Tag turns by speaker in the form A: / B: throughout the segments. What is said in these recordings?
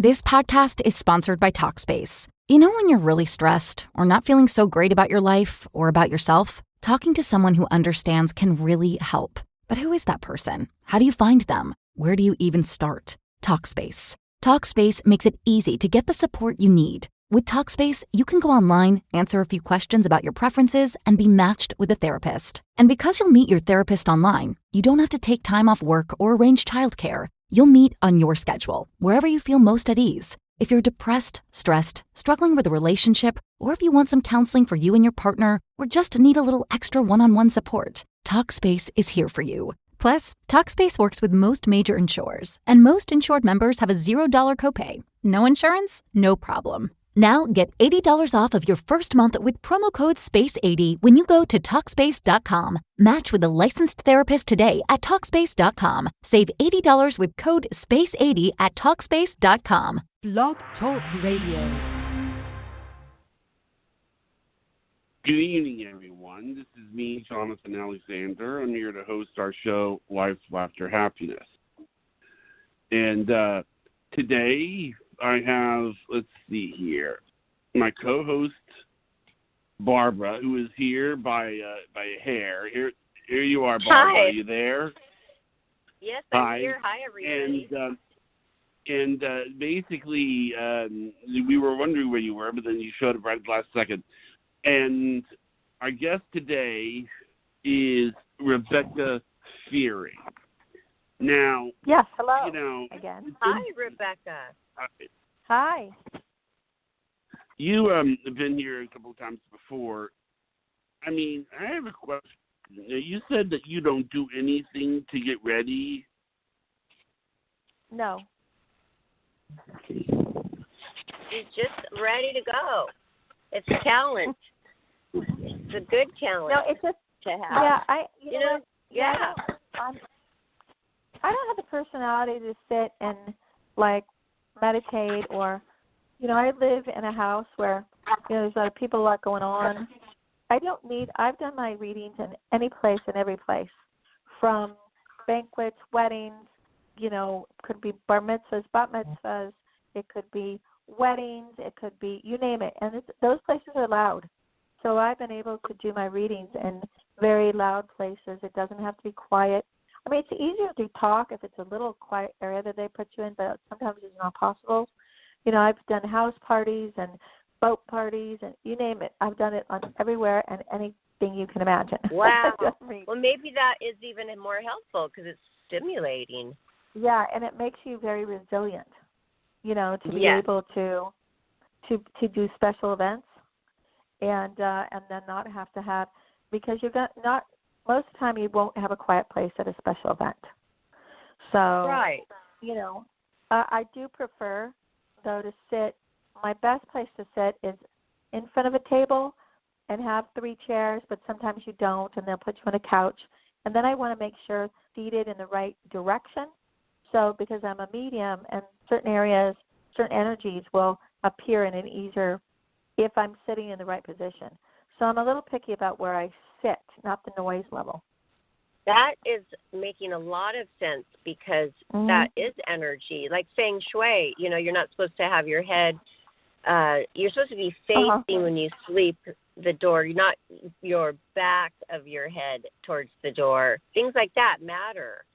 A: This podcast is sponsored by Talkspace. You know when you're really stressed or not feeling so great about your life or about yourself? Talking to someone who understands can really help. But who is that person? How do you find them? Where do you even start? Talkspace. Talkspace makes it easy to get the support you need. With Talkspace, you can go online, answer a few questions about your preferences, and be matched with a therapist. And because you'll meet your therapist online, you don't have to take time off work or arrange childcare. You'll meet on your schedule, wherever you feel most at ease. If you're depressed, stressed, struggling with a relationship, or if you want some counseling for you and your partner, or just need a little extra one-on-one support, Talkspace is here for you. Plus, Talkspace works with most major insurers, and most insured members have a $0 copay. No insurance? No problem. Now get $80 off of your first month with promo code SPACE80 when you go to Talkspace.com. Match with a licensed therapist today at Talkspace.com. Save $80 with code SPACE80 at Talkspace.com.
B: Blog Talk Radio.
C: Good evening, everyone. This is me, Jonathan Alexander. I'm here to host our show, Life, Laughter, Happiness. And today I have, let's see here, my co-host, Barbara, who is here by a hair. Here you are, Barbara.
D: Hi.
C: Are you there?
D: Yes,
C: Hi.
D: I'm here. Hi, everybody.
C: And basically, we were wondering where you were, but then you showed up right at the last second. And our guest today is Rebecca Fearing. Now,
E: yes, hello.
C: You know,
E: again.
D: Hi, Rebecca.
E: Hi.
C: You have been here a couple of times before. I mean, I have a question. You said that you don't do anything to get ready.
E: No.
D: She's just ready to go. It's a challenge. It's a good challenge.
E: No, it's just
D: to have.
E: Yeah,
D: you know. Yeah.
E: I don't have the personality to sit and meditate or, I live in a house where there's a lot of people, a lot going on. I've done my readings in any place and every place, from banquets, weddings, could be bar mitzvahs, bat mitzvahs, it could be weddings, it could be, you name it. And those places are loud. So I've been able to do my readings in very loud places. It doesn't have to be quiet. I mean, it's easier to talk if it's a little quiet area that they put you in, but sometimes it's not possible. I've done house parties and boat parties and you name it. I've done it everywhere and anything you can imagine.
D: Wow. Well, maybe that is even more helpful because it's stimulating.
E: Yeah, and it makes you very resilient, to be able to do special events and then not have to have, because most of the time you won't have a quiet place at a special event. So,
D: right.
E: I do prefer, though, to sit. My best place to sit is in front of a table and have 3 chairs, but sometimes you don't, and they'll put you on a couch. And then I want to make sure seated in the right direction. So because I'm a medium, and certain areas, certain energies will appear in an easier if I'm sitting in the right position. So I'm a little picky about where I sit, not the noise level.
D: That is making a lot of sense because that is energy. Like feng shui, you're not supposed to have your head, you're supposed to be facing when you sleep the door, not your back of your head towards the door. Things like that matter.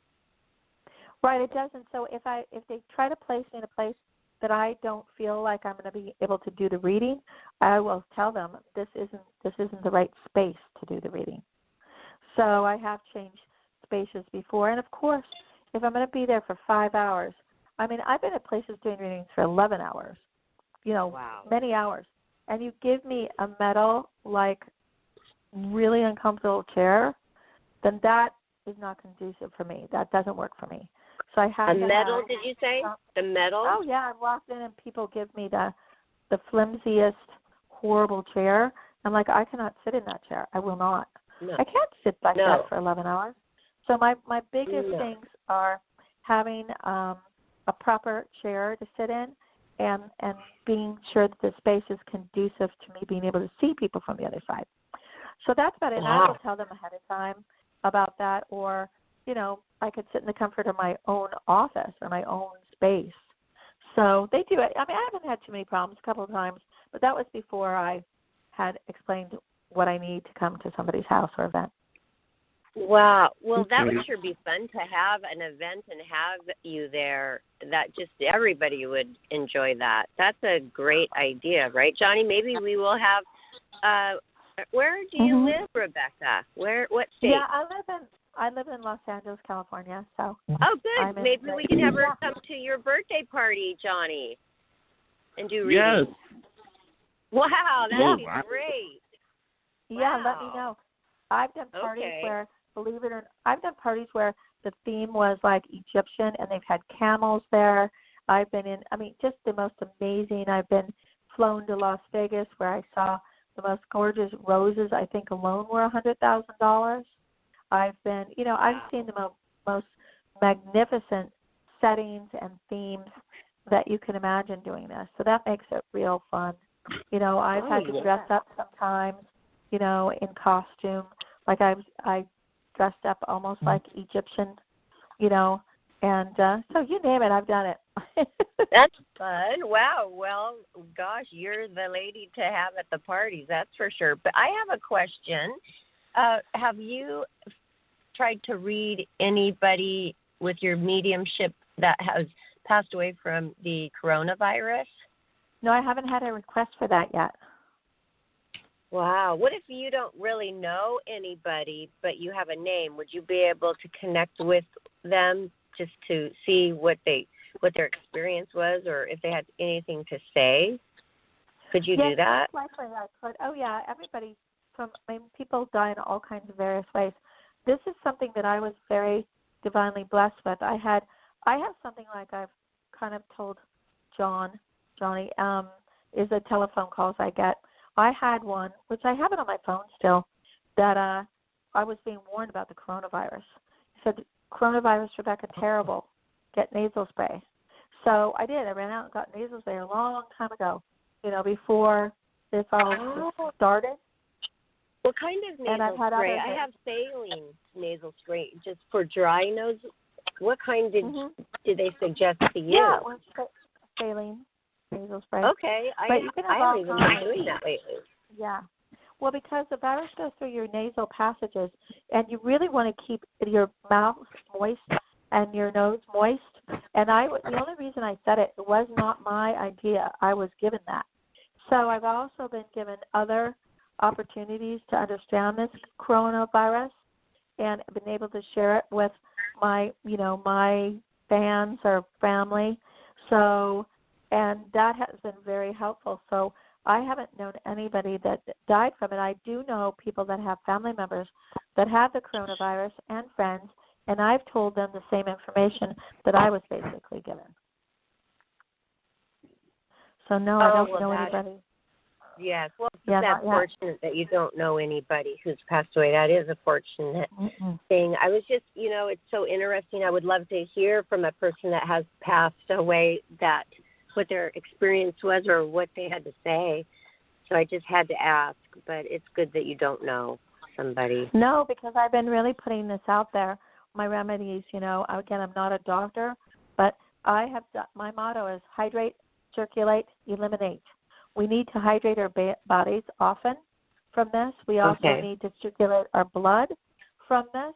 E: Right, it doesn't. So if they try to place me in a place that I don't feel like I'm going to be able to do the reading, I will tell them this isn't the right space to do the reading. So I have changed spaces before. And, of course, if I'm going to be there for 5 hours, I mean, I've been at places doing readings for 11 hours,
D: wow.
E: Many hours. And you give me a metal, really uncomfortable chair, then that is not conducive for me. That doesn't work for me. So I have
D: a metal, did you say? The metal?
E: Oh, yeah. I walked in and people give me the flimsiest, horrible chair. I'm like, I cannot sit in that chair. I will not.
D: No.
E: I can't sit like that for 11 hours. So my biggest things are having a proper chair to sit in and being sure that the space is conducive to me being able to see people from the other side. So that's about it.
D: Wow.
E: And I will tell them ahead of time about that, or, I could sit in the comfort of my own office or my own space. So they do it. I mean, I haven't had too many problems, a couple of times, but that was before I had explained what I need to come to somebody's house or event.
D: Wow. Well, that would sure be fun to have an event and have you there. That just everybody would enjoy that. That's a great idea, right, Johnny? Maybe we will have. Where do you live, Rebecca? What state?
E: Yeah, I live in Los Angeles, California. So.
D: Oh, good. Maybe we can have her come to your birthday party, Johnny, and do readings.
C: Yes.
D: Wow, that would be great.
E: Yeah, let me know. I've done parties where, believe it or not, I've done parties where the theme was like Egyptian, and they've had camels there. I've been in, just the most amazing. I've been flown to Las Vegas where I saw the most gorgeous roses. I think alone were $100,000. I've been, I've seen the most magnificent settings and themes that you can imagine doing this. So that makes it real fun. I've had to dress up sometimes, in costume. Like I dressed up almost like Egyptian, and so you name it, I've done it.
D: That's fun. Wow. Well, gosh, you're the lady to have at the parties, that's for sure. But I have a question. Have you tried to read anybody with your mediumship that has passed away from the coronavirus?
E: No, I haven't had a request for that yet.
D: Wow. What if you don't really know anybody, but you have a name? Would you be able to connect with them just to see what their experience was, or if they had anything to say? Could you do that?
E: Yes, likely I could. Oh, yeah. Everybody people die in all kinds of various ways. This is something that I was very divinely blessed with. I have something like I've kind of told Johnny, is the telephone calls I get. I had one, which I have it on my phone still, that I was being warned about the coronavirus. It said, coronavirus, Rebecca, terrible. Get nasal spray. So I did. I ran out and got nasal spray a long time ago, before this all started.
D: What kind of nasal spray? I have saline nasal spray just for dry nose. What kind did they suggest to you?
E: Yeah, it was saline nasal spray.
D: Okay. I haven't even been doing that lately.
E: Yeah. Well, because the virus goes through your nasal passages, and you really want to keep your mouth moist and your nose moist. And the only reason I said it was not my idea. I was given that. So I've also been given other opportunities to understand this coronavirus, and been able to share it with my fans or family. So, and that has been very helpful. So I haven't known anybody that died from it. I do know people that have family members that have the coronavirus and friends, and I've told them the same information that I was basically given. So no, I don't know anybody.
D: Yes, well, that's fortunate that you don't know anybody who's passed away. That is a fortunate thing. I was just, it's so interesting. I would love to hear from a person that has passed away what their experience was or what they had to say. So I just had to ask, but it's good that you don't know somebody.
E: No, because I've been really putting this out there. My remedies, again, I'm not a doctor, but my motto is hydrate, circulate, eliminate. We need to hydrate our bodies often from this. We also need to circulate our blood from this.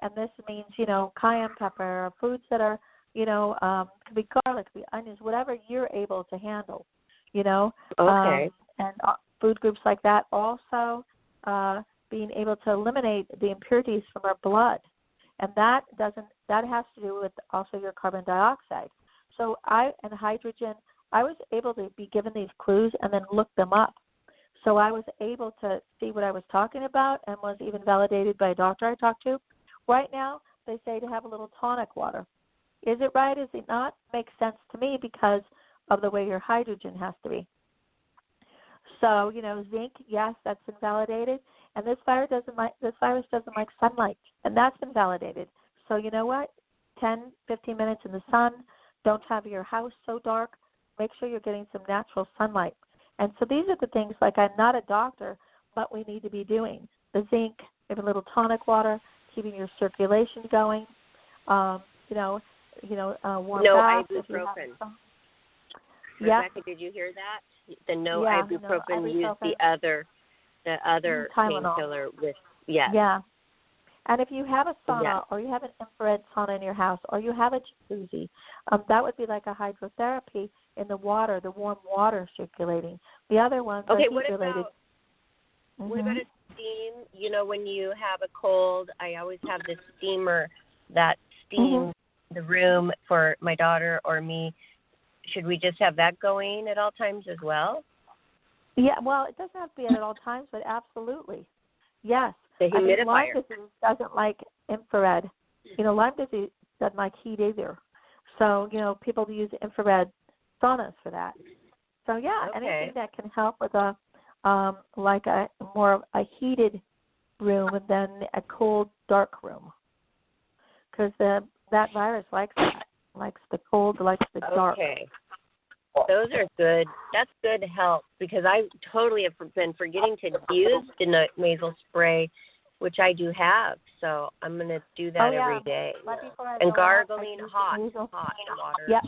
E: And this means, cayenne pepper, foods that are, could be garlic, could be onions, whatever you're able to handle, and food groups like that. Also, being able to eliminate the impurities from our blood. And that has to do with also your carbon dioxide. So and hydrogen, I was able to be given these clues and then look them up. So I was able to see what I was talking about and was even validated by a doctor I talked to. Right now, they say to have a little tonic water. Is it right? Is it not? Makes sense to me because of the way your hydrogen has to be. So, zinc, yes, that's been validated. And this virus doesn't like sunlight, and that's been validated. So you know what? 10, 15 minutes in the sun. Don't have your house so dark. Make sure you're getting some natural sunlight. And so these are the things, like I'm not a doctor, but we need to be doing. The zinc, maybe a little tonic water, keeping your circulation going, warm bath.
D: No ibuprofen. Rebecca, did you hear that? The no ibuprofen, use the other painkiller with, yes.
E: Yeah. And if you have a sauna or you have an infrared sauna in your house or you have a jacuzzi, that would be like a hydrotherapy in the water, the warm water circulating. The other ones are heat-related.
D: What about a steam? You know, when you have a cold, I always have this steamer that steams the room for my daughter or me. Should we just have that going at all times as well?
E: Yeah, well, it doesn't have to be at all times, but absolutely. Yes.
D: The humidifier.
E: Lyme disease doesn't like infrared. You know, Lyme disease doesn't like heat either. So, you know, people use infrared saunas for that. So, yeah, anything that can help with a more of a heated room than a cold, dark room. Because that virus likes that. Likes the cold, likes the dark.
D: Okay. Those are good. That's good help because I totally have been forgetting to use the nasal spray, which I do have. So I'm going to do that every day. And gargling hot water.
E: Yep,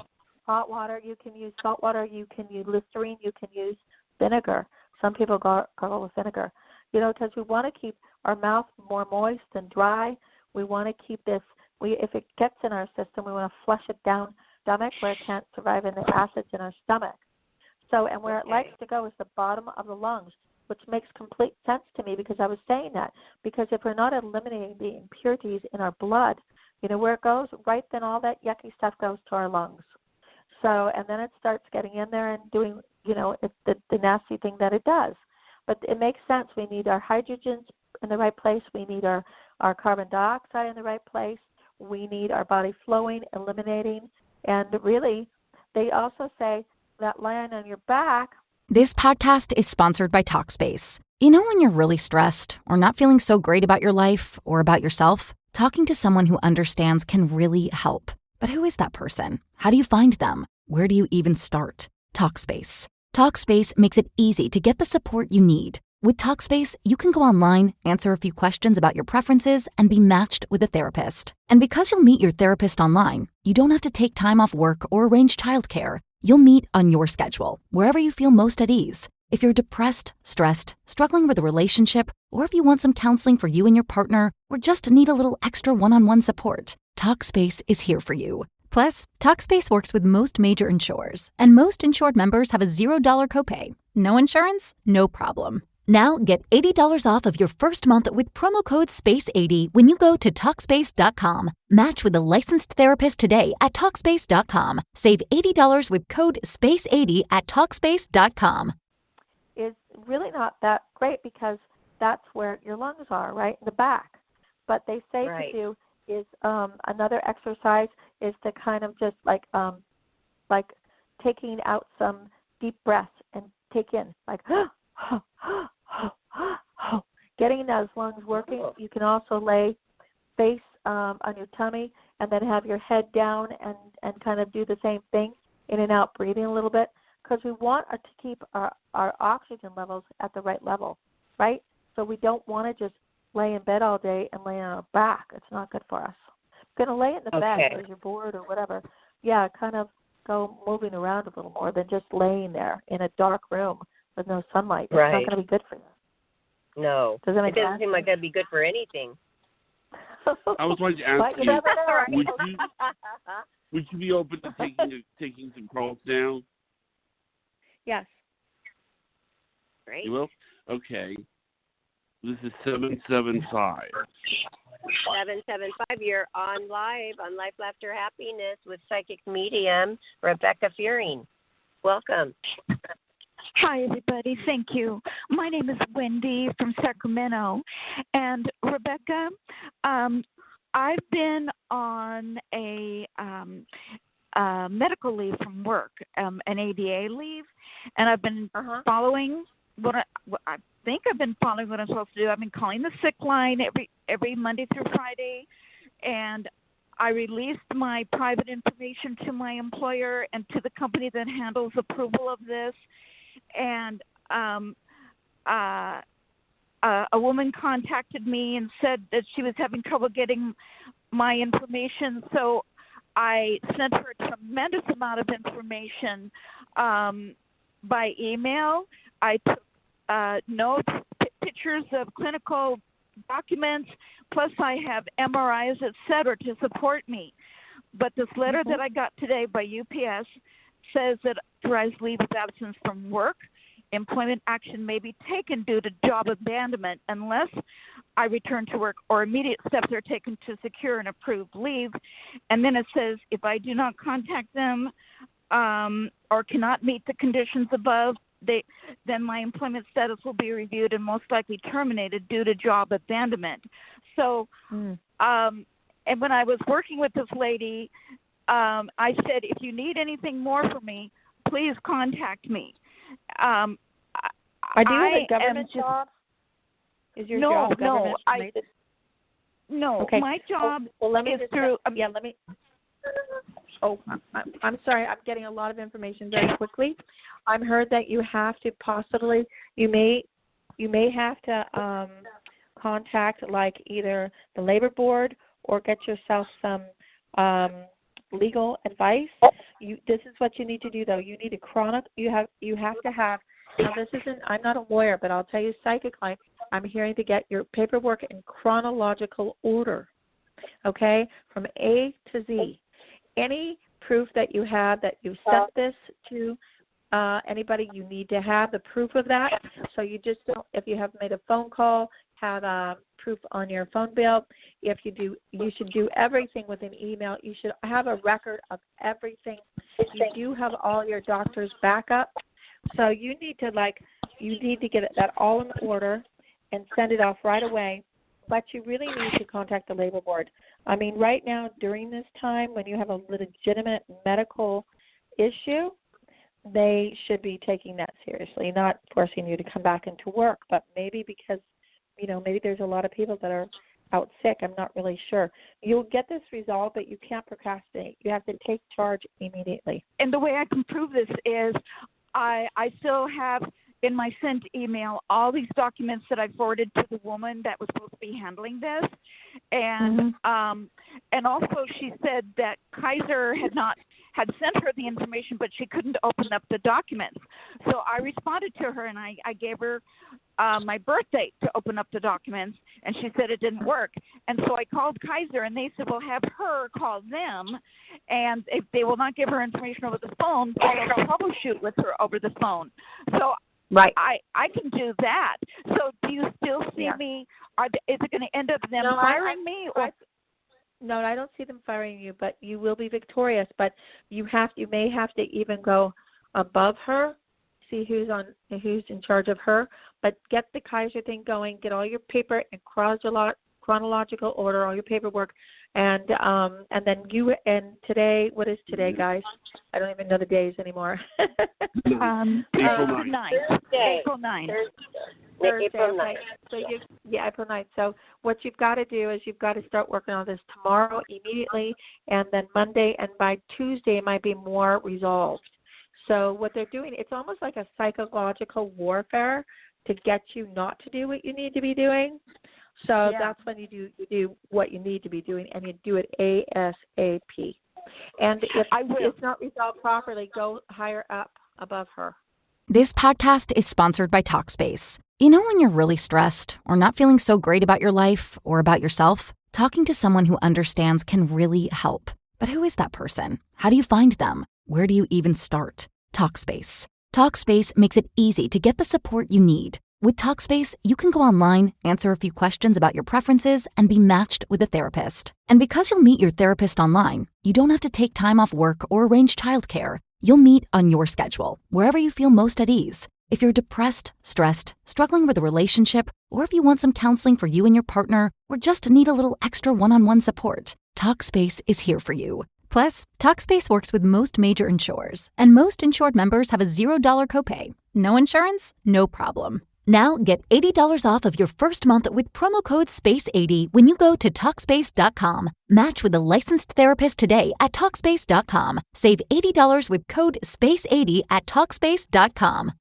E: hot water. You can use salt water. You can use Listerine. You can use vinegar. Some people gargle with vinegar. You know, because we want to keep our mouth more moist and dry. We want to keep this. If it gets in our system, we want to flush it down stomach where it can't survive in the acids in our stomach. So, and where it likes to go is the bottom of the lungs, which makes complete sense to me because I was saying that. Because if we're not eliminating the impurities in our blood, you know, where it goes, right then all that yucky stuff goes to our lungs. So, and then it starts getting in there and doing, you know, the nasty thing that it does. But it makes sense. We need our hydrogens in the right place. We need our carbon dioxide in the right place. We need our body flowing, eliminating. And really, they also say that lying on your back.
A: This podcast is sponsored by Talkspace. You know when you're really stressed or not feeling so great about your life or about yourself? Talking to someone who understands can really help. But who is that person? How do you find them? Where do you even start? Talkspace. Talkspace makes it easy to get the support you need. With Talkspace, you can go online, answer a few questions about your preferences, and be matched with a therapist. And because you'll meet your therapist online, you don't have to take time off work or arrange childcare. You'll meet on your schedule, wherever you feel most at ease. If you're depressed, stressed, struggling with a relationship, or if you want some counseling for you and your partner, or just need a little extra one-on-one support, Talkspace is here for you. Plus, Talkspace works with most major insurers, and most insured members have a $0 copay. No insurance? No problem. Now get $80 off of your first month with promo code SPACE80 when you go to Talkspace.com. Match with a licensed therapist today at Talkspace.com. Save $80 with code SPACE80 at Talkspace.com.
E: It's really not that great because that's where your lungs are, right in the back. But they say to do is another exercise is to kind of just like taking out some deep breaths and take in like getting those lungs working. You can also lay face on your tummy and then have your head down and kind of do the same thing, in and out, breathing a little bit, because we want to keep our oxygen levels at the right level, right? So we don't want to just lay in bed all day and lay on our back. It's not good for us. You're going to lay in the bed because you're bored or whatever. Yeah, kind of go moving around a little more than just laying there in a dark room with no sunlight. It's not going to be good for you.
D: No.
E: Does that make
D: sense? It doesn't
E: sense?
D: seem like that'd be good for anything.
C: I was going to ask you, would you be open to taking some calls now?
E: Yes.
D: Great.
C: You will? Okay. This is 775.
D: 775. You're on live on Life, Laughter, Happiness with psychic medium Rebecca Fearing. Welcome.
F: Hi, everybody. Thank you. My name is Wendy from Sacramento. And Rebecca, I've been on a medical leave from work, an ADA leave, and I've been following what I think I've been following what I'm supposed to do. I've been calling the sick line every Monday through Friday, and I released my private information to my employer and to the company that handles approval of this. And a woman contacted me and said that she was having trouble getting my information. So I sent her a tremendous amount of information by email. I took notes, pictures of clinical documents, plus I have MRIs, et cetera, to support me. But this letter that I got today by UPS says that authorized leave of absence from work, employment action may be taken due to job abandonment unless I return to work or immediate steps are taken to secure an approved leave. And then it says if I do not contact them or cannot meet the conditions above, then my employment status will be reviewed and most likely terminated due to job abandonment. So, and when I was working with this lady, I said, if you need anything more from me, please contact me.
E: Do you have a government job? Is your job government related?
F: No,
E: okay.
F: My job is through.
E: Let me. Oh, I'm sorry. I'm getting a lot of information very quickly. I heard that you have to possibly, you may have to contact like either the labor board or get yourself some legal advice. This is what you need to do, though. You need to You have to have. Now, this isn't. I'm not a lawyer, but I'll tell you psychically. I'm hearing to get your paperwork in chronological order. Okay, from A to Z. Any proof that you have that you sent this to anybody, you need to have the proof of that. So you just don't, if you have made a phone call, have proof on your phone bill. If you do, you should do everything with an email. You should have a record of everything. You do have all your doctor's backup. So you need to get that all in order and send it off right away. But you really need to contact the labor board. I mean, right now, during this time, when you have a legitimate medical issue, they should be taking that seriously, not forcing you to come back into work, but maybe because, maybe there's a lot of people that are out sick. I'm not really sure. You'll get this resolved, but you can't procrastinate. You have to take charge immediately.
F: And the way I can prove this is I still have in my sent email all these documents that I forwarded to the woman that was supposed to be handling this, and and also she said that Kaiser had sent her the information, but she couldn't open up the documents. So I responded to her and I gave her my birth date to open up the documents, and she said it didn't work. And so I called Kaiser, and they said, well, have her call them, and if they will not give her information over the phone, they'll troubleshoot with her over the phone. So
E: right.
F: I can do that. So do you still see me? Is it going to end up them firing me? Or?
E: No, I don't see them firing you, but you will be victorious. But you may have to even go above her, see who's in charge of her. But get the Kaiser thing going. Get all your paper in chronological order, all your paperwork, and then today. What is today, guys? I don't even know the days anymore.
F: April 9th. April 9th.
E: Thursday,
D: April 9th.
E: Okay. So April 9th. So what you've got to do is you've got to start working on this tomorrow immediately, and then Monday, and by Tuesday it might be more resolved. So what they're doing, it's almost like a psychological warfare to get you not to do what you need to be doing. So that's when you do what you need to be doing, and you do it ASAP. And if it's not resolved properly, go higher up above her.
A: This podcast is sponsored by Talkspace. You know when you're really stressed or not feeling so great about your life or about yourself? Talking to someone who understands can really help. But who is that person? How do you find them? Where do you even start? Talkspace. Talkspace makes it easy to get the support you need. With Talkspace, you can go online, answer a few questions about your preferences, and be matched with a therapist. And because you'll meet your therapist online, you don't have to take time off work or arrange childcare. You'll meet on your schedule, wherever you feel most at ease. If you're depressed, stressed, struggling with a relationship, or if you want some counseling for you and your partner, or just need a little extra one-on-one support, Talkspace is here for you. Plus, Talkspace works with most major insurers, and most insured members have a $0 copay. No insurance? No problem. Now get $80 off of your first month with promo code SPACE80 when you go to Talkspace.com. Match with a licensed therapist today at Talkspace.com. Save $80 with code SPACE80 at Talkspace.com.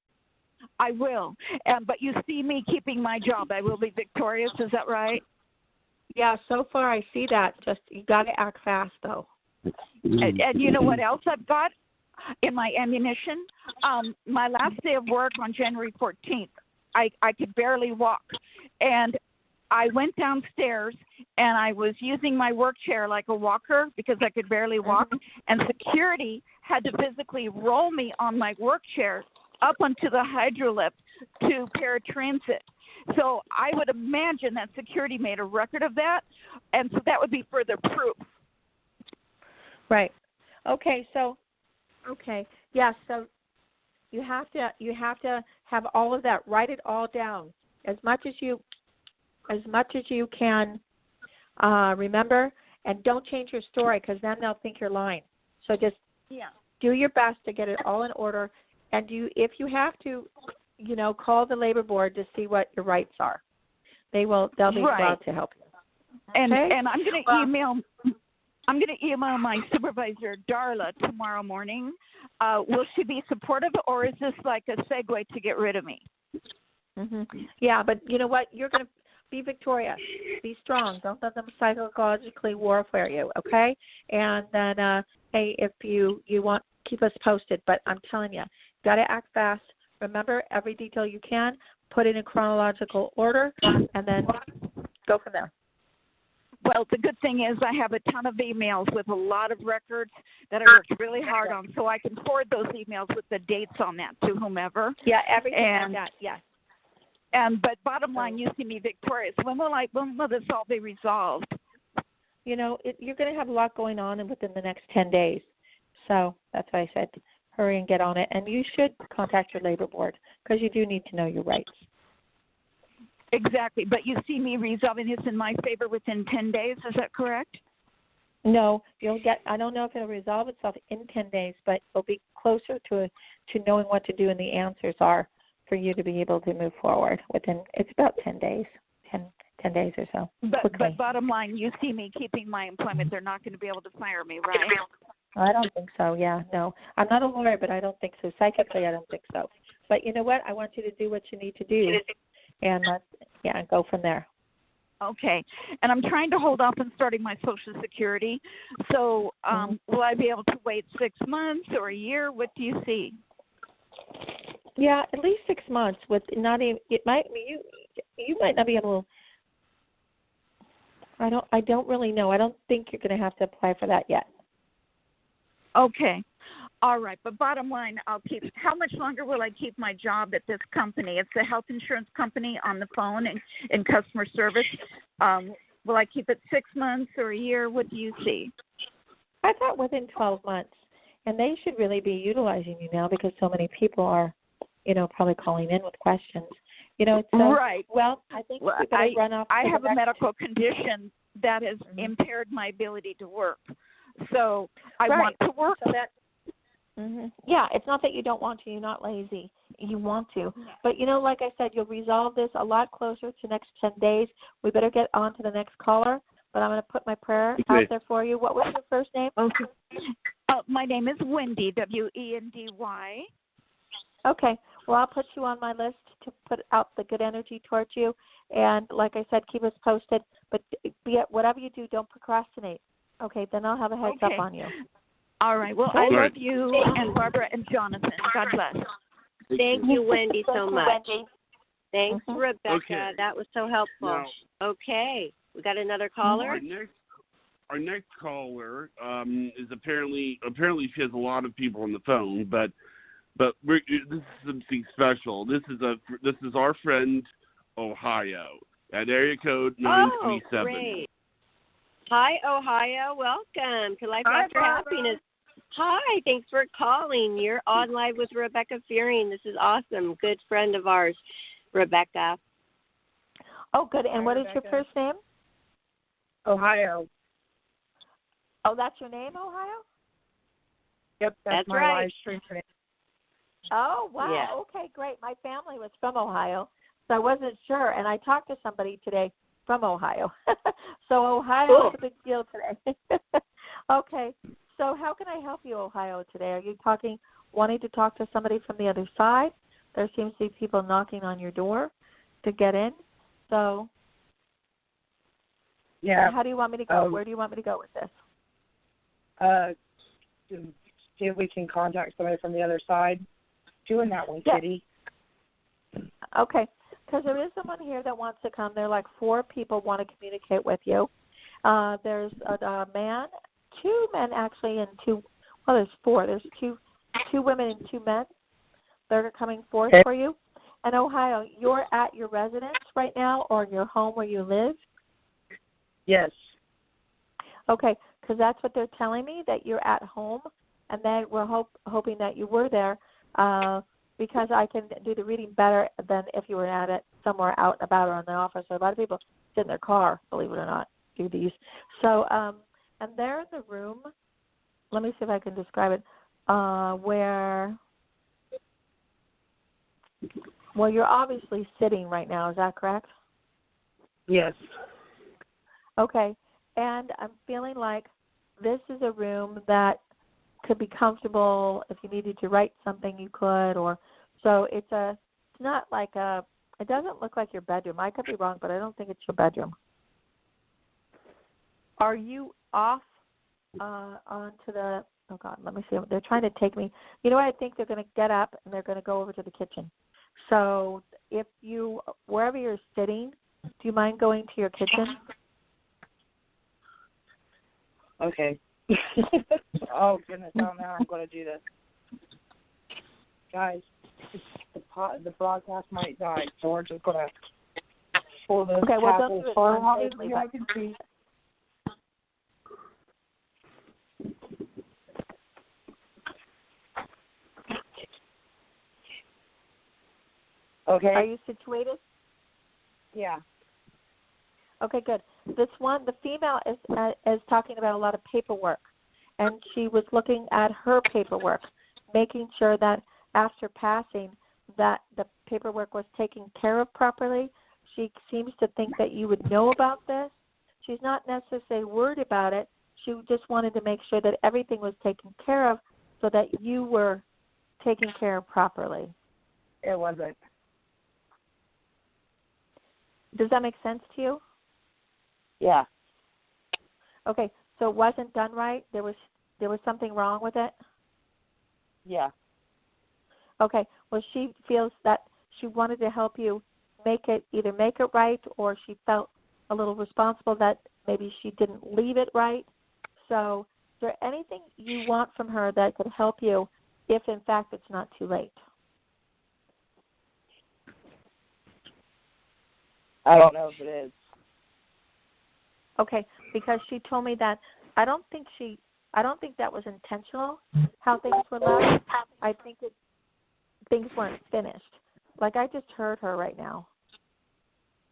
F: I will. But you see me keeping my job. I will be victorious. Is that right?
E: Yeah, so far I see that. Just you got to act fast, though.
F: And you know what else I've got in my ammunition? My last day of work on January 14th, I could barely walk. And I went downstairs and I was using my work chair like a walker because I could barely walk. And security had to physically roll me on my work chair up onto the hydrolift to paratransit. So I would imagine that security made a record of that. And so that would be further proof.
E: Right. Okay. So, yeah. So you have to have all of that. Write it all down as much as you can. Remember, and don't change your story because then they'll think you're lying. So just do your best to get it all in order. And if you have to, call the labor board to see what your rights are. They'll be glad to help you.
F: And
E: okay?
F: and I'm going to email. I'm going to email my supervisor, Darla, tomorrow morning. Will she be supportive, or is this like a segue to get rid of me?
E: Yeah, but you know what? You're going to be victorious. Be strong. Don't let them psychologically warfare you, okay? And then, hey, if you want, keep us posted. But I'm telling you, got to act fast. Remember every detail you can. Put it in chronological order, and then go from there.
F: Well, the good thing is I have a ton of emails with a lot of records that I worked really hard on, so I can forward those emails with the dates on that to whomever.
E: Yeah, everything like that, yes.
F: But bottom line, you see me victorious. When will this all be resolved?
E: You're going to have a lot going on within the next 10 days. So that's why I said hurry and get on it. And you should contact your labor board because you do need to know your rights.
F: Exactly. But you see me resolving this in my favor within 10 days. Is that correct?
E: No, I don't know if it'll resolve itself in 10 days, but it'll be closer to knowing what to do and the answers are for you to be able to move forward it's about 10 days, 10 days or so.
F: But bottom line, you see me keeping my employment. They're not going to be able to fire me, right?
E: I don't think so, yeah, no. I'm not a lawyer, but I don't think so. Psychically, I don't think so. But you know what? I want you to do what you need to do, and go from there.
F: Okay. And I'm trying to hold off on starting my Social Security. So will I be able to wait 6 months or a year? What do you see?
E: Yeah, at least 6 months. With not even you might not be able. I don't really know. I don't think you're going to have to apply for that yet.
F: Okay. All right. But bottom line, how much longer will I keep my job at this company? It's a health insurance company on the phone and customer service. Will I keep it 6 months or a year? What do you see?
E: I thought within 12 months. And they should really be utilizing you now because so many people are, probably calling in with questions.
F: Right.
E: Well, I think we better run off.
F: I have a medical condition that has impaired my ability to work. So I want to work.
E: So yeah, it's not that you don't want to. You're not lazy. You want to. But, like I said, you'll resolve this a lot closer to next 10 days. We better get on to the next caller. But I'm going to put my prayer out there for you. What was your first name?
F: Okay. My name is Wendy, Wendy.
E: Okay. Well, I'll put you on my list to put out the good energy towards you. And like I said, keep us posted. But whatever you do, don't procrastinate. Okay, then I'll have a heads up on you.
F: All right. Well, I love you and Barbara and Jonathan. God bless.
D: Thank you, Wendy, so much.
E: Wendy.
D: Thanks, Rebecca.
C: Okay.
D: That was so helpful.
C: Now,
D: okay. We got another caller?
C: Our next caller is apparently she has a lot of people on the phone, but this is something special. This is our friend Ohio at area code 937.
D: Oh, great. Hi, Ohio. Welcome to Life After Happiness. Hi, thanks for calling. You're on live with Rebecca Fearing. This is awesome. Good friend of ours, Rebecca.
E: Oh, good. And what is your first name?
G: Ohio.
E: Oh, that's your name, Ohio?
G: Yep, that's my
D: right.
G: live stream name.
E: Oh, wow.
D: Yeah.
E: Okay, great. My family was from Ohio, so I wasn't sure. And I talked to somebody today from Ohio. So Ohio is a big deal today. Okay. So how can I help you, Ohio, today? Are you wanting to talk to somebody from the other side? There seems to be people knocking on your door to get in. So
G: yeah.
E: how do you want me to go? Where do you want me to go with this?
G: To see if we can contact somebody from the other side. Doing that one, Kitty.
E: Okay, because there is someone here that wants to come. There are like 4 people want to communicate with you. There's a man, 2 men actually, and 2. Well, there's 4. There's two women and 2 men that are coming forth for you. And Ohio, you're at your residence right now, or your home where you live?
G: Yes.
E: Okay, because that's what they're telling me, that you're at home, and then we're hoping that you were there, because I can do the reading better than if you were at it somewhere out about or in the office. So a lot of people sit in their car, believe it or not, do these. So, and they're in the room. Let me see if I can describe it. Where you're obviously sitting right now. Is that correct?
G: Yes.
E: Okay. And I'm feeling like this is a room that could be comfortable. If you needed to write something, you could. Or so it's not like it doesn't look like your bedroom. I could be wrong, but I don't think it's your bedroom. Are you off onto the? Oh God, let me see. They're trying to take me. You know what? I think they're going to get up and they're going to go over to the kitchen. So if you, wherever you're sitting, do you mind going to your kitchen?
G: Okay. Oh, goodness. I don't know how I'm going to do this. Guys, the broadcast might die, so we're just going to pull this
E: okay, well,
G: as
E: don't do it
G: far
E: unsafely,
G: as I can see. Okay.
E: Are you situated?
G: Yeah.
E: Okay, good. This one, the female is talking about a lot of paperwork, and she was looking at her paperwork, making sure that after passing that the paperwork was taken care of properly. She seems to think that you would know about this. She's not necessarily worried about it. She just wanted to make sure that everything was taken care of so that you were taken care of properly.
G: It wasn't.
E: Does that make sense to you?
G: Yeah.
E: Okay, so it wasn't done right? There was something wrong with it?
G: Yeah.
E: Okay, well, she feels that she wanted to help you either make it right, or she felt a little responsible that maybe she didn't leave it right. So is there anything you want from her that could help you if, in fact, it's not too late?
G: I don't know if it is.
E: Okay, because she told me that I don't think that was intentional how things were left. I think things weren't finished. Like, I just heard her right now.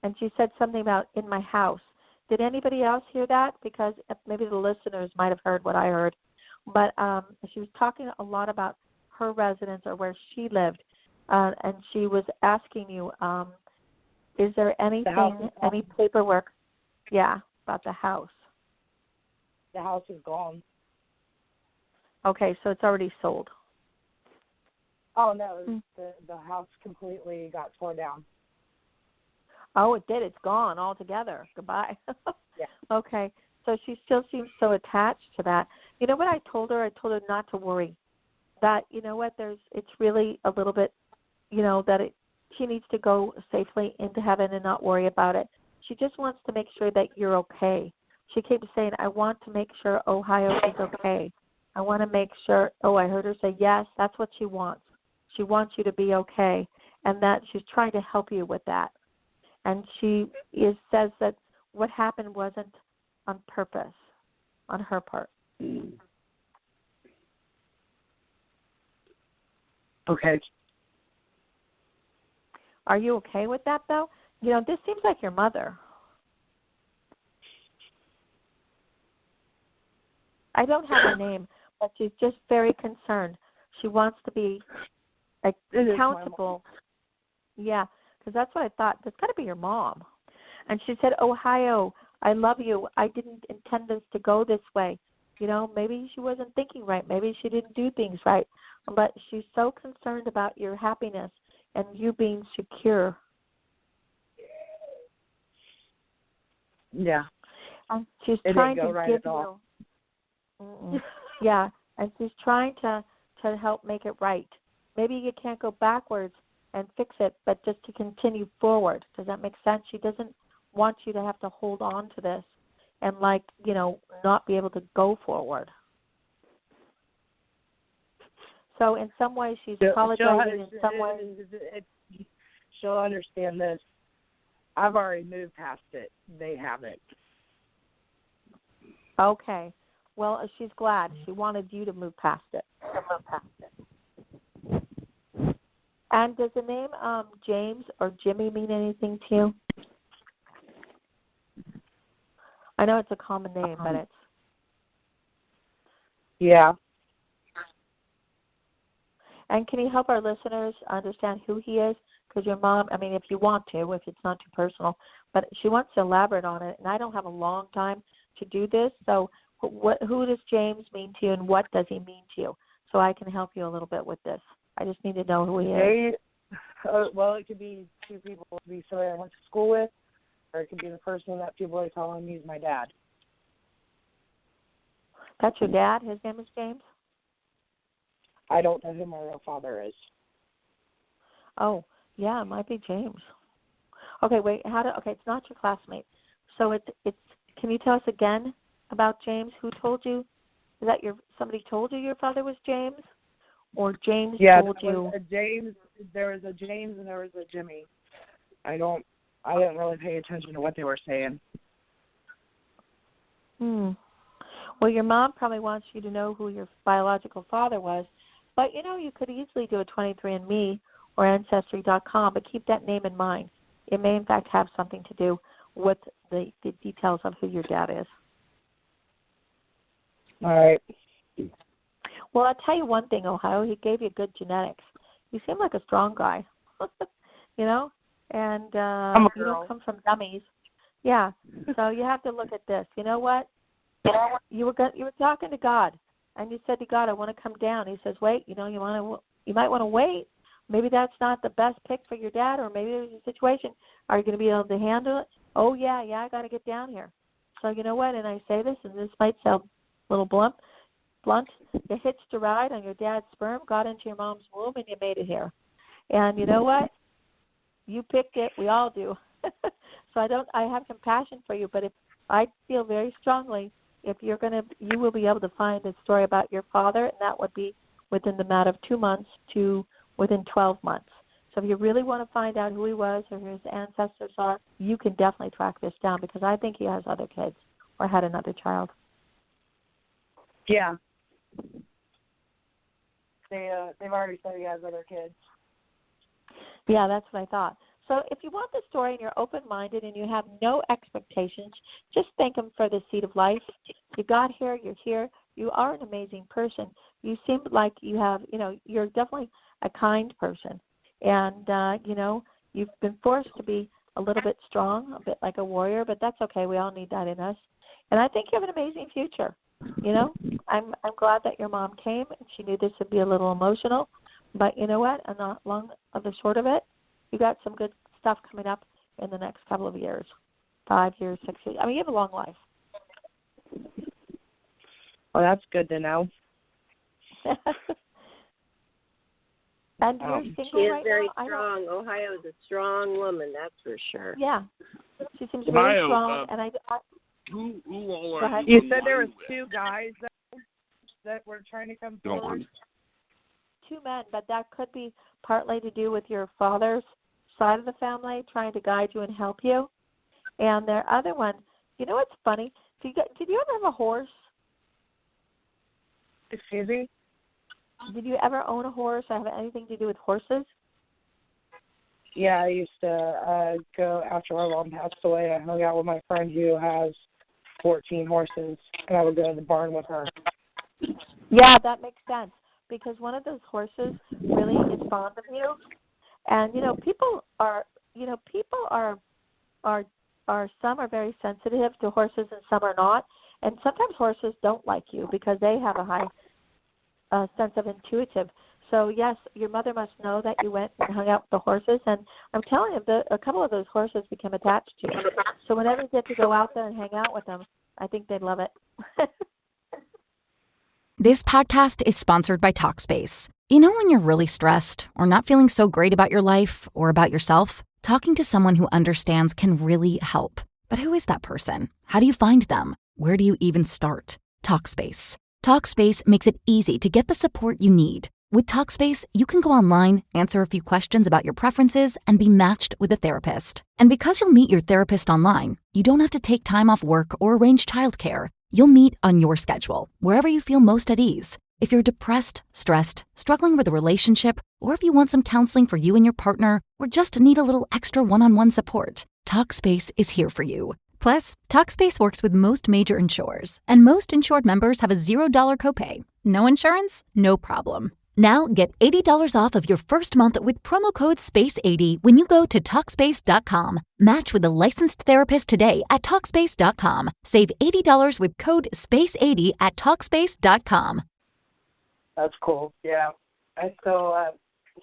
E: And she said something about in my house. Did anybody else hear that? Because maybe the listeners might have heard what I heard. But she was talking a lot about her residence or where she lived. And she was asking you, is there anything, any paperwork, about the house?
G: The house is gone.
E: Okay, so it's already sold.
G: Oh, no, the house completely got torn down.
E: Oh, it did. It's gone altogether. Goodbye.
G: Yeah.
E: Okay, so she still seems so attached to that. You know what I told her? I told her not to worry. That, you know what, it's really a little bit, that she needs to go safely into heaven and not worry about it. She just wants to make sure that you're okay. She keeps saying, I want to make sure Ohio is okay. I want to make sure, I heard her say, yes, that's what she wants. She wants you to be okay, and that she's trying to help you with that. And she says that what happened wasn't on purpose on her part.
G: Okay.
E: Are you okay with that, though? This seems like your mother. I don't have her name, but she's just very concerned. She wants to be accountable. Yeah, because that's what I thought. That's got to be your mom. And she said, Ohio, I love you. I didn't intend this to go this way. Maybe she wasn't thinking right. Maybe she didn't do things right. But she's so concerned about your happiness and you being secure.
G: Yeah.
E: And she's trying to give you. Mm-mm. Yeah, and she's trying to help make it right. Maybe you can't go backwards and fix it, but just to continue forward. Does that make sense? She doesn't want you to have to hold on to this and, not be able to go forward. So in some ways she's apologizing. In some ways,
G: she'll understand this. I've already moved past it. They haven't.
E: Okay. Well, she's glad. She wanted you to move past it. And does the name James or Jimmy mean anything to you? I know it's a common name, but it's...
G: Yeah.
E: And can you help our listeners understand who he is? Because your mom, if you want to, if it's not too personal, but she wants to elaborate on it, and I don't have a long time to do this, so who does James mean to you, and what does he mean to you? So I can help you a little bit with this. I just need to know who he is.
G: Well, it could be two people. It could be somebody I went to school with, or it could be the person that people are calling me is my dad.
E: That's your dad? His name is James?
G: I don't know who my real father is.
E: Oh, yeah, it might be James. Okay, wait. Okay, it's not your classmate. So it's. Can you tell us again about James? Who told you? Is that somebody told you your father was James, or James told you?
G: There was a James and there was a Jimmy. I didn't really pay attention to what they were saying.
E: Well, your mom probably wants you to know who your biological father was, but you could easily do a 23andMe or Ancestry.com, but keep that name in mind. It may, in fact, have something to do with the details of who your dad is.
G: All right.
E: Well, I'll tell you one thing, Ohio. He gave you good genetics. You seem like a strong guy, and you don't come from dummies. Yeah. So you have to look at this. You know what? You were talking to God, and you said to God, "I want to come down." He says, "Wait. You might want to wait. Maybe that's not the best pick for your dad, or maybe there's a situation. Are you going to be able to handle it? Oh yeah, I got to get down here." So you know what? And I say this, and this might sound a little blunt. You hitched a ride on your dad's sperm, got into your mom's womb, and you made it here. And you know what? You picked it. We all do. So I have compassion for you, but I feel very strongly if you will be able to find a story about your father, and that would be within the matter of 2 months to within 12 months. So if you really want to find out who he was or who his ancestors are, you can definitely track this down, because I think he has other kids or had another child.
G: Yeah. They've already said he has other kids.
E: Yeah, that's what I thought. So if you want the story and you're open-minded and you have no expectations, just thank him for the seed of life. You got here, you're here. You are an amazing person. You seem like you have, you're definitely a kind person. And, you've been forced to be a little bit strong, a bit like a warrior, but that's okay. We all need that in us. And I think you have an amazing future. I'm glad that your mom came, and she knew this would be a little emotional. But you know what? And the long of the short of it, you got some good stuff coming up in the next couple of years, 5 years, 6 years. You have a long life.
G: Well, that's good to know.
E: And you're single
D: she is
E: right
D: very
E: now?
D: strong. Ohio's a strong woman, that's for sure.
E: Yeah, she seems very strong. And
C: who all are
G: you said there was 2 guys that were trying to come forward?
E: 2 men, but that could be partly to do with your father's side of the family trying to guide you and help you. And their other one, what's funny? Did you ever have a horse?
G: Excuse me?
E: Did you ever own a horse or have anything to do with horses?
G: Yeah, I used to go after my mom passed away. I hung out with my friend who has 14 horses, and I would go to the barn with her.
E: Yeah, that makes sense, because one of those horses really is fond of you. And people are some are very sensitive to horses and some are not. And sometimes horses don't like you because they have a high sense of intuitive. So yes, your mother must know that you went and hung out with the horses, and I'm telling you, a couple of those horses became attached to you. So whenever you get to go out there and hang out with them, I think they'd love it.
A: This podcast is sponsored by Talkspace. You know when you're really stressed or not feeling so great about your life or about yourself? Talking to someone who understands can really help. But who is that person? How do you find them? Where do you even start? Talkspace. Talkspace makes it easy to get the support you need. With Talkspace, you can go online, answer a few questions about your preferences, and be matched with a therapist. And because you'll meet your therapist online, you don't have to take time off work or arrange childcare. You'll meet on your schedule, wherever you feel most at ease. If you're depressed, stressed, struggling with a relationship, or if you want some counseling for you and your partner, or just need a little extra one-on-one support, Talkspace is here for you. Plus, Talkspace works with most major insurers, and most insured members have a $0 copay. No insurance? No problem. Now get $80 off of your first month with promo code SPACE80 when you go to Talkspace.com. Match with a licensed therapist today at Talkspace.com. Save $80 with code SPACE80 at Talkspace.com.
G: That's cool. Yeah. I still, as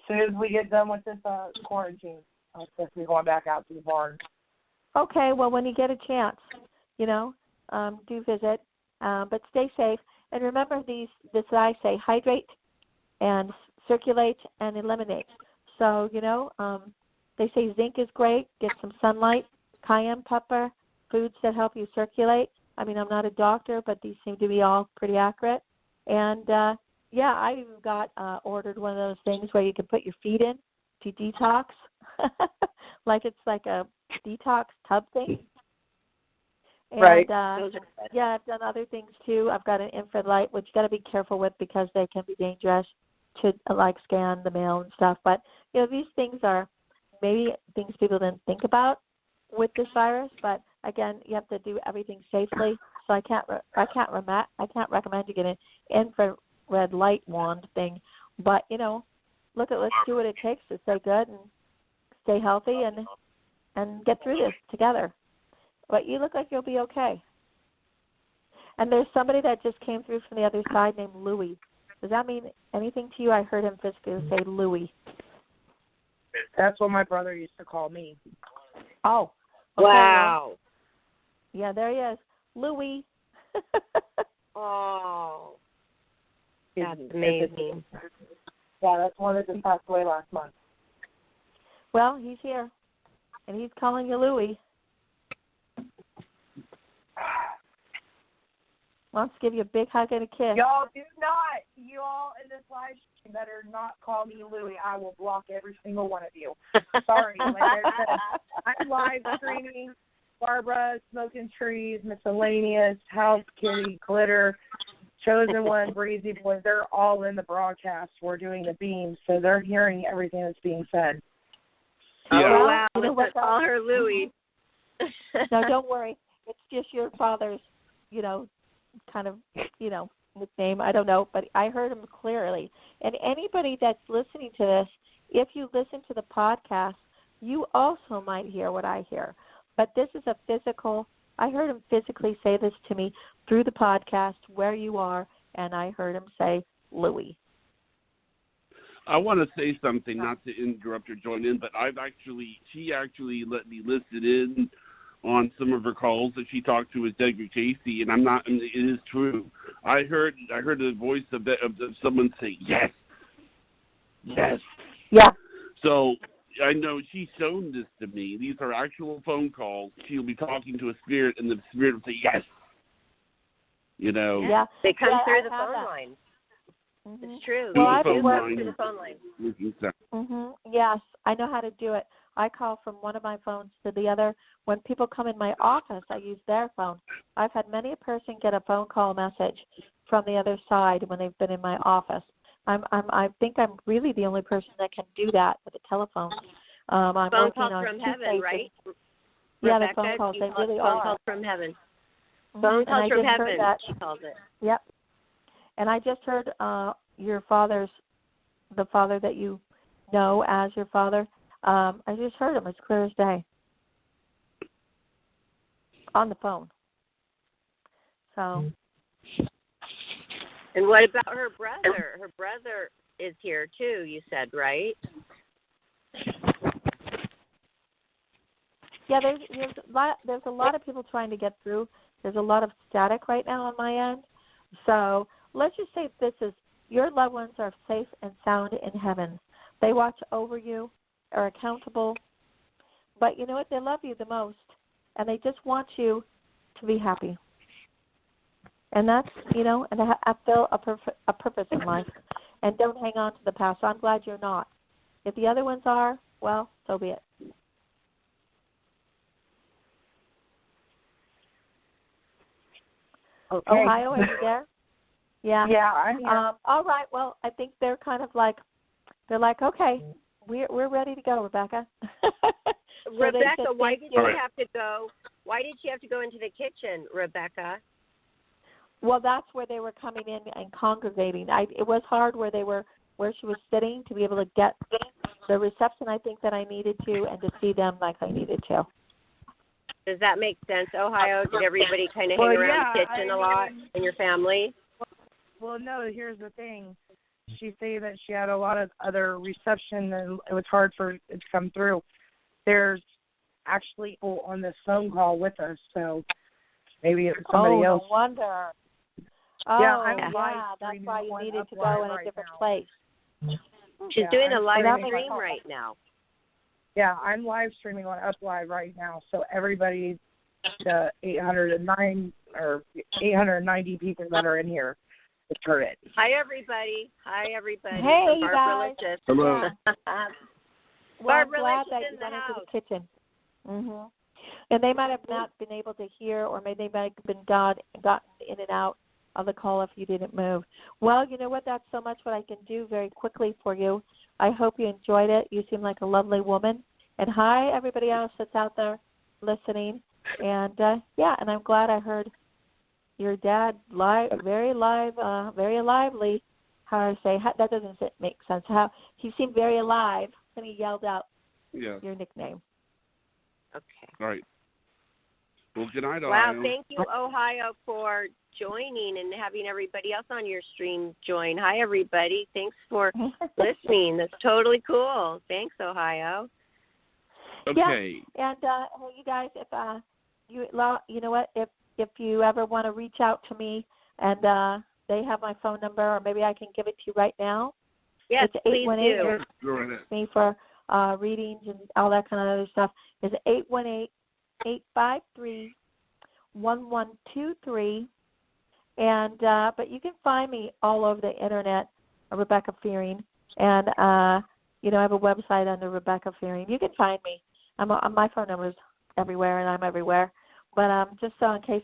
G: soon as we get done with this quarantine, I'll just be going back out to the barn.
E: Okay, well, when you get a chance, do visit, but stay safe. And remember this I say, hydrate and circulate and eliminate. So, they say zinc is great. Get some sunlight, cayenne pepper, foods that help you circulate. I mean, I'm not a doctor, but these seem to be all pretty accurate. And, I even got ordered one of those things where you can put your feet in to detox. Like it's like a detox tub thing. And,
G: right.
E: I've done other things too. I've got an infrared light, which you got to be careful with because they can be dangerous to scan the mail and stuff. But these things are maybe things people didn't think about with this virus. But again, you have to do everything safely. So I can't recommend you get an infrared light wand thing. But let's do what it takes to stay good and stay healthy and get through this together. But you look like you'll be okay. And there's somebody that just came through from the other side named Louie. Does that mean anything to you? I heard him physically say Louie.
G: That's what my brother used to call me.
E: Oh. Okay.
D: Wow.
E: Yeah, there he is. Louie.
D: Oh. That's amazing.
G: Yeah, that's one that just passed away last month.
E: Well, he's here, and he's calling you Louie. Wants to give you a big hug and a kiss.
G: Y'all do not. You all in this live stream better not call me Louie. I will block every single one of you. Sorry. Like I said, I'm live streaming Barbara, Smoking Trees, Miscellaneous, House Kitty, Glitter, Chosen One, Breezy Boy. They're all in the broadcast. We're doing the beams, so they're hearing everything that's being said.
C: Yeah.
D: Oh, wow. Let's call her Louie.
E: No, don't worry. It's just your father's, kind of, nickname. I don't know, but I heard him clearly. And anybody that's listening to this, if you listen to the podcast, you also might hear what I hear. But this is a physical, I heard him physically say this to me through the podcast, where you are, and I heard him say, Louie.
C: I want to say something, not to interrupt or join in, but she actually let me listen in on some of her calls that she talked to with Edgar Casey, and it is true. I heard the voice of someone say, yes. Yes.
E: Yeah.
C: So I know she's shown this to me. These are actual phone calls. She'll be talking to a spirit, and the spirit will say, yes.
E: Yeah.
D: They come through the
E: I have
D: phone
E: that.
D: line.
E: Mm-hmm.
D: It's true.
E: Well, I've
D: They
E: been
D: work through the phone line.
E: Yes, I know how to do it. I call from one of my phones to the other. When people come in my office, I use their phone. I've had many a person get a phone call message from the other side when they've been in my office. I think I'm really the only person that can do that with a telephone. I'm
D: phone
E: working
D: calls
E: on
D: from
E: 2
D: heaven,
E: cases.
D: right?
E: Yeah,
D: Rebecca,
E: the phone calls. They really
D: phone
E: are.
D: calls from heaven.
E: Mm-hmm.
D: Phone calls from heaven,
E: she
D: calls it.
E: Yep. And I just heard the father that you know as your father. I just heard him as clear as day on the phone. So.
D: And what about her brother? Her brother is here too, you said, right?
E: Yeah, there's a lot of people trying to get through. There's a lot of static right now on my end. So let's just say this is your loved ones are safe and sound in heaven. They watch over you, are accountable, but you know what? They love you the most, and they just want you to be happy. And that's, you know, and I feel a purpose in life. And don't hang on to the past. So I'm glad you're not. If the other ones are, well, so be it.
G: Okay.
E: Ohio, are you there? Yeah.
G: Yeah, I'm here.
E: All right. Well, I think they're kind of like, they're like, okay, we're ready to go, Rebecca. So
D: Rebecca, why did you
C: All right.
D: have to go? Why did you have to go into the kitchen, Rebecca?
E: Well, that's where they were coming in and congregating. It was hard where she was sitting to be able to get the reception I think that I needed to and to see them like I needed to.
D: Does that make sense, Ohio? Did everybody kind of hang around the kitchen a lot in your family?
G: Well, no, here's the thing. She said that she had a lot of other reception and it was hard for it to come through. There's actually people on this phone call with us, so maybe it was somebody else.
E: Oh, no wonder.
G: Yeah,
E: Oh,
G: I'm
E: yeah,
G: live
E: that's
G: streaming
E: why you
G: one
E: needed
G: up
E: to go
G: live
E: in a
G: right
E: different
G: now.
E: place.
D: She's
G: Yeah,
D: doing a
G: I'm
D: live
E: streaming
D: stream
E: right
D: right now.
G: Yeah, I'm live streaming on Up Live right now, so everybody, the 809 or 890 people that are in here, has heard it.
D: Hi, everybody. Hi, everybody.
E: Hey,
D: From
E: guys.
D: Barbara
C: Hello.
E: Well, I'm
D: Barbara
E: glad
D: Lynch
E: that
D: is
E: you
D: in the
E: went into
D: house.
E: the kitchen. Mhm. And they might have not been able to hear, or maybe they might have been gotten in and out of the call if you didn't move. Well, you know what? That's so much what I can do very quickly for you. I hope you enjoyed it. You seem like a lovely woman. And hi, everybody else that's out there listening. And, and I'm glad I heard your dad very lively. How I say, that doesn't make sense. How he seemed very alive, and he yelled out your nickname.
D: Okay.
C: All right. Well, good night,
D: Wow,
C: Ohio.
D: thank you, Ohio, for joining and having everybody else on your stream join. Hi, everybody. Thanks for listening. That's totally cool. Thanks, Ohio.
C: Okay.
E: Yeah. And you guys, if you know what, if you ever want to reach out to me, and they have my phone number, or maybe I can give it to you right now.
D: Yes,
E: it's
D: please do.
C: Go right ahead.
E: Me for readings and all that kind of other stuff. Is 818-853-1123. And but you can find me all over the internet, Rebecca Fearing, and I have a website under Rebecca Fearing. You can find me. My phone number is everywhere, and I'm everywhere. But just so in case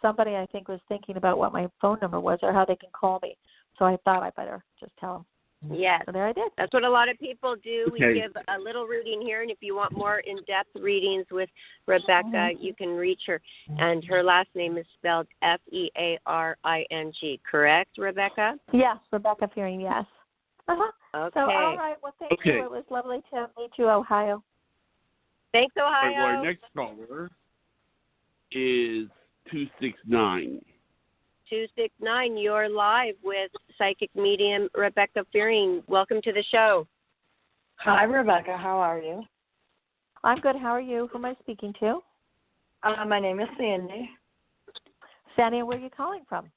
E: somebody I think was thinking about what my phone number was or how they can call me, so I thought I better just tell them.
D: Yes.
E: So there I did.
D: That's what a lot of people do.
C: Okay.
D: We give a little reading here, and if you want more in-depth readings with Rebecca, you can reach her. And her last name is spelled Fearing, correct, Rebecca?
E: Yes, Rebecca Fearing, yes. Uh-huh.
D: Okay.
E: So, all right. Well, thank you. It was lovely to meet you, Ohio.
D: Thanks,
C: All
D: Ohio.
C: right, well, our next caller is 269.
D: 269, you're live with psychic medium Rebecca Fearing. Welcome to the show.
H: Hi, Rebecca. How are you?
E: I'm good. How are you? Who am I speaking to?
H: My name is Sandy.
E: Sandy, where are you calling from?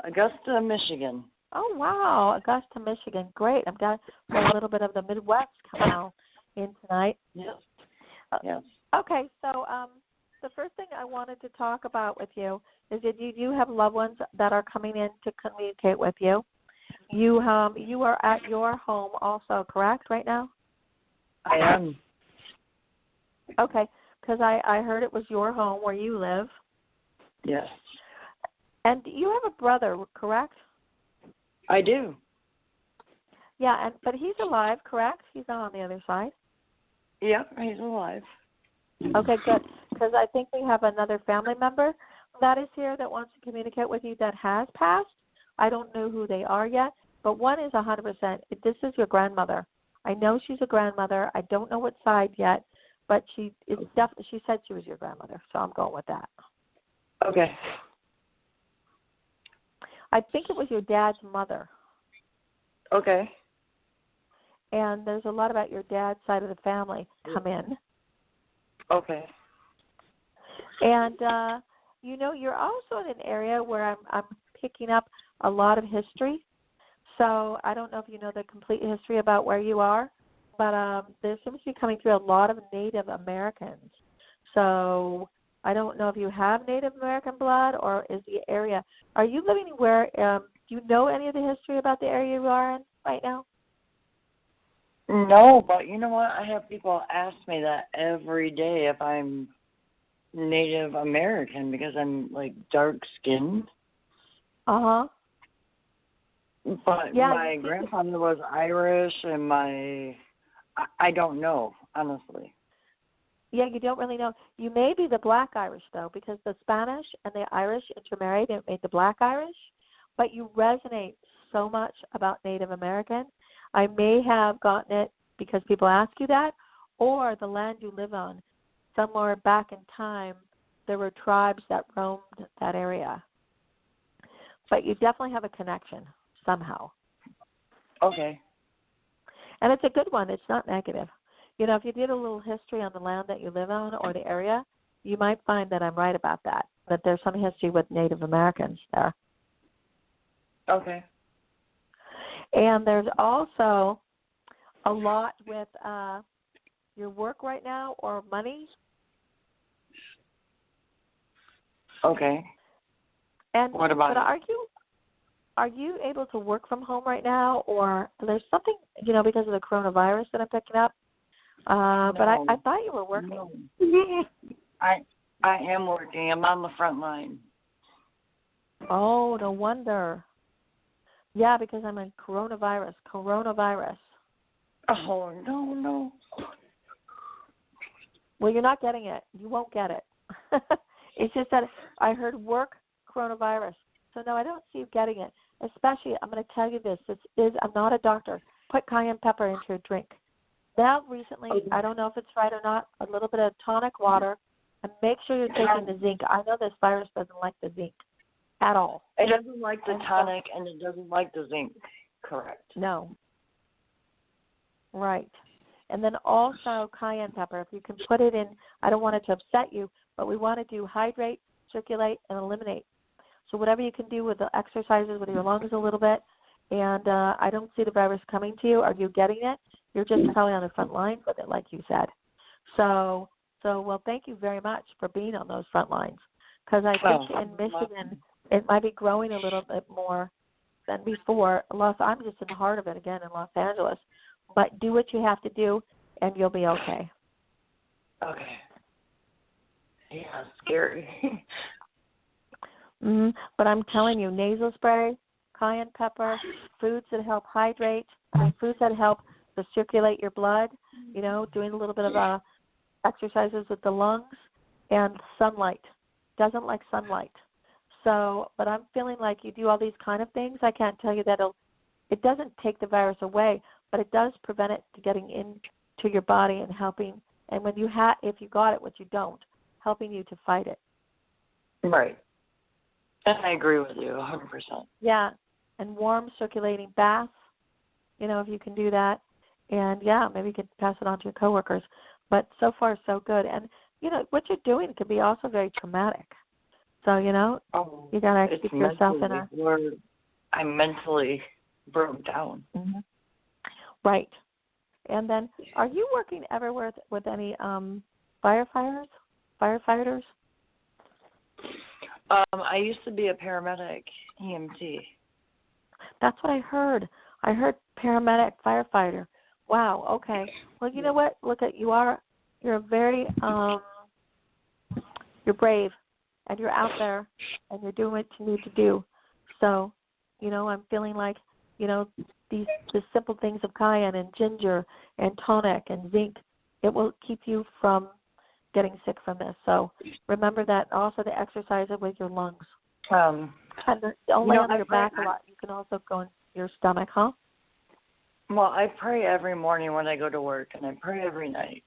H: Augusta, Michigan.
E: Oh, wow. Augusta, Michigan. Great. I've got a little bit of the Midwest coming out in tonight.
H: Yes. Yes.
E: Okay, so the first thing I wanted to talk about with you is that you do have loved ones that are coming in to communicate with you. You are at your home also, correct, right now?
H: I am.
E: Okay, because I heard it was your home where you live.
H: Yes.
E: And you have a brother, correct?
H: I do.
E: Yeah, but he's alive, correct? He's not on the other side.
H: Yeah, he's alive.
E: Okay, good. Because I think we have another family member that is here that wants to communicate with you that has passed. I don't know who they are yet, but one is 100%. This is your grandmother. I know she's a grandmother. I don't know what side yet, but she said she was your grandmother, so I'm going with that.
H: Okay.
E: I think it was your dad's mother.
H: Okay.
E: And there's a lot about your dad's side of the family come in.
H: Okay.
E: And you're also in an area where I'm picking up a lot of history. So I don't know if you know the complete history about where you are, but there seems to be coming through a lot of Native Americans. So I don't know if you have Native American blood or is the area. Are you living where, do you know any of the history about the area you are in right now?
H: No, but you know what? I have people ask me that every day if I'm Native American because I'm like dark skinned.
E: Uh-huh.
H: But my grandfather was Irish and I don't know, honestly.
E: Yeah, you don't really know. You may be the Black Irish, though, because the Spanish and the Irish intermarried and made the Black Irish, but you resonate so much about Native American. I may have gotten it because people ask you that, or the land you live on. Somewhere back in time, there were tribes that roamed that area. But you definitely have a connection somehow.
H: Okay.
E: And it's a good one. It's not negative. If you did a little history on the land that you live on or the area, you might find that I'm right about that there's some history with Native Americans there.
H: Okay.
E: And there's also a lot with your work right now or money.
H: Okay.
E: And
H: what about
E: but are you able to work from home right now, or there's something, because of the coronavirus that I'm picking up?
H: No.
E: But I thought you were working.
H: No. I am working. I'm on the front line.
E: Oh, no wonder. Yeah, because I'm in coronavirus.
H: Oh, no.
E: Well, you're not getting it. You won't get it. It's just that I heard work coronavirus. So, no, I don't see you getting it. Especially, I'm going to tell you this. I'm not a doctor. Put cayenne pepper into your drink. Now, recently, I don't know if it's right or not, a little bit of tonic water, and make sure you're taking the zinc. I know this virus doesn't like the zinc at all.
H: It doesn't like the tonic, and it doesn't like the zinc. Correct.
E: No. Right. And then also cayenne pepper. If you can put it in, I don't want it to upset you, but we want to do hydrate, circulate, and eliminate. So whatever you can do with the exercises with your lungs a little bit, and I don't see the virus coming to you. Are you getting it? You're just probably on the front lines with it, like you said. So well, thank you very much for being on those front lines, because I think in Michigan it might be growing a little bit more than before. I'm just in the heart of it again in Los Angeles. But do what you have to do, and you'll be okay.
H: Okay. Yeah, scary.
E: But I'm telling you, nasal spray, cayenne pepper, foods that help hydrate, foods that help to circulate your blood, doing a little bit of exercises with the lungs, and sunlight. Doesn't like sunlight. So, but I'm feeling like you do all these kind of things. I can't tell you that it doesn't take the virus away, but it does prevent it from getting into your body and helping. And when if you got it, which you don't, helping you to fight it.
H: Right. And I agree with you 100%.
E: Yeah, and warm circulating baths, if you can do that. And, yeah, maybe you could pass it on to your coworkers. But so far, so good. And, what you're doing can be also very traumatic. So, you got to keep yourself in a...
H: I'm mentally broke down.
E: Mm-hmm. Right. And then, are you working ever with any firefighters?
H: I used to be a paramedic, EMT.
E: That's what I heard. I heard paramedic, firefighter. Wow. Okay. Well, you know what? Look at you're very you're brave, and you're out there, and you're doing what you need to do. So, I'm feeling like, the simple things of cayenne and ginger and tonic and zinc, it will keep you from getting sick from this. So remember that. Also, the exercise with your lungs. And don't lay on your back a lot. You can also go in your stomach, huh?
H: Well, I pray every morning when I go to work, and I pray every night.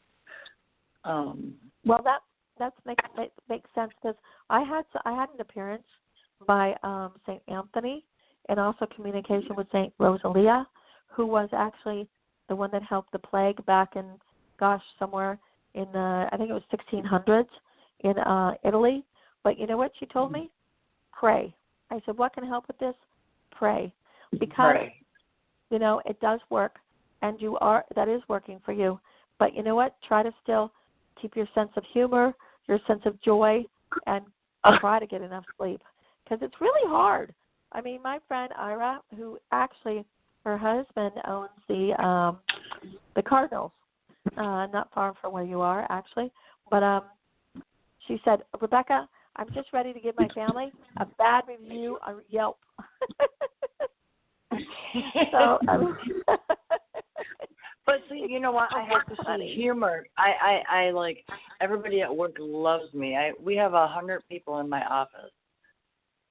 E: Well, that makes sense, because I had an appearance by St. Anthony, and also communication with St. Rosalia, who was actually the one that helped the plague back in, somewhere in I think it was 1600s in Italy. But you know what she told me? Pray. I said, what can help with this? Pray. Because,
H: Pray.
E: you know, it does work, and that is working for you. But you know what? Try to still keep your sense of humor, your sense of joy, and try to get enough sleep. Because it's really hard. I mean, my friend Ira, who actually, her husband owns the Cardinals, not far from where you are, actually. But she said, Rebecca, I'm just ready to give my family a bad review on Yelp. So,
H: but see, you know what? I have to see humor. I like, everybody at work loves me. We have 100 people in my office,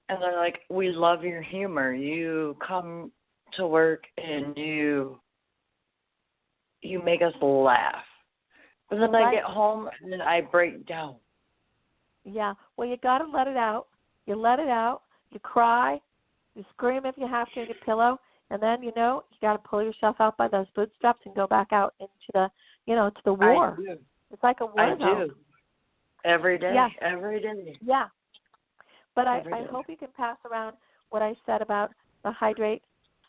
H: and they're like, we love your humor. You come to work and you make us laugh. But then I get home and I break down.
E: Yeah. Well, you got to let it out. You let it out. You cry. You scream if you have to in your pillow. And then, you know, you got to pull yourself out by those bootstraps and go back out into the, you know, to the war.
H: I do.
E: It's like a war zone.
H: I do. Every day.
E: Yeah.
H: Every day.
E: Yeah. But I
H: day.
E: hope you can pass around what I said about the hydrate,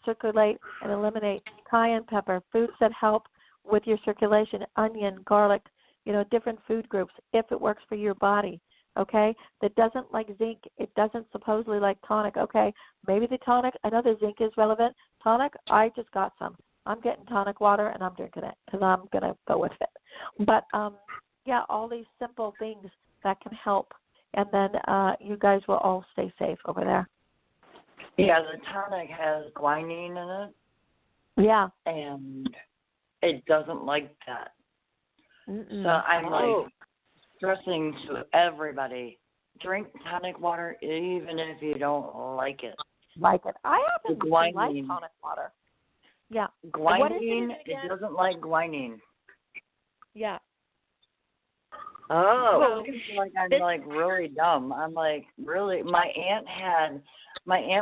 E: circulate, and eliminate. Cayenne pepper, foods that help with your circulation, onion, garlic, you know, different food groups, if it works for your body, okay? That doesn't like zinc. It doesn't supposedly like tonic, okay? Maybe the tonic, I know the zinc is relevant. Tonic, I just got some. I'm getting tonic water, and I'm drinking it because I'm going to go with it. But, yeah, all these simple things that can help. And then you guys will all stay safe over there.
H: Yeah, the tonic has guanine in it.
E: Yeah.
H: And it doesn't like that.
E: Mm-mm.
H: So I'm like stressing to everybody, drink tonic water even if you don't like it.
E: Like it. I happen to like
H: guanine.
E: tonic water. Yeah.
H: Guanine, it doesn't like guanine.
E: Yeah.
D: Oh.
H: I'm like really dumb. I'm like, really? My aunt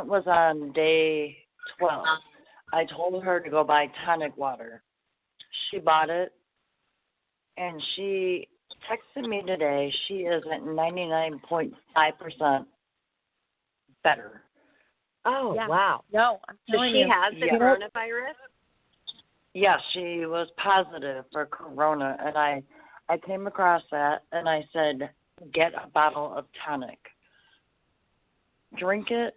H: was on day 12. I told her to go buy tonic water. She bought it, and she texted me today. She is at 99.5% better.
D: Oh,
E: yeah.
D: Wow.
E: No, I'm
D: So
E: telling
D: she
E: you.
D: has the coronavirus?
H: Yeah, she was positive for corona, and I came across that, and I said, get a bottle of tonic. Drink it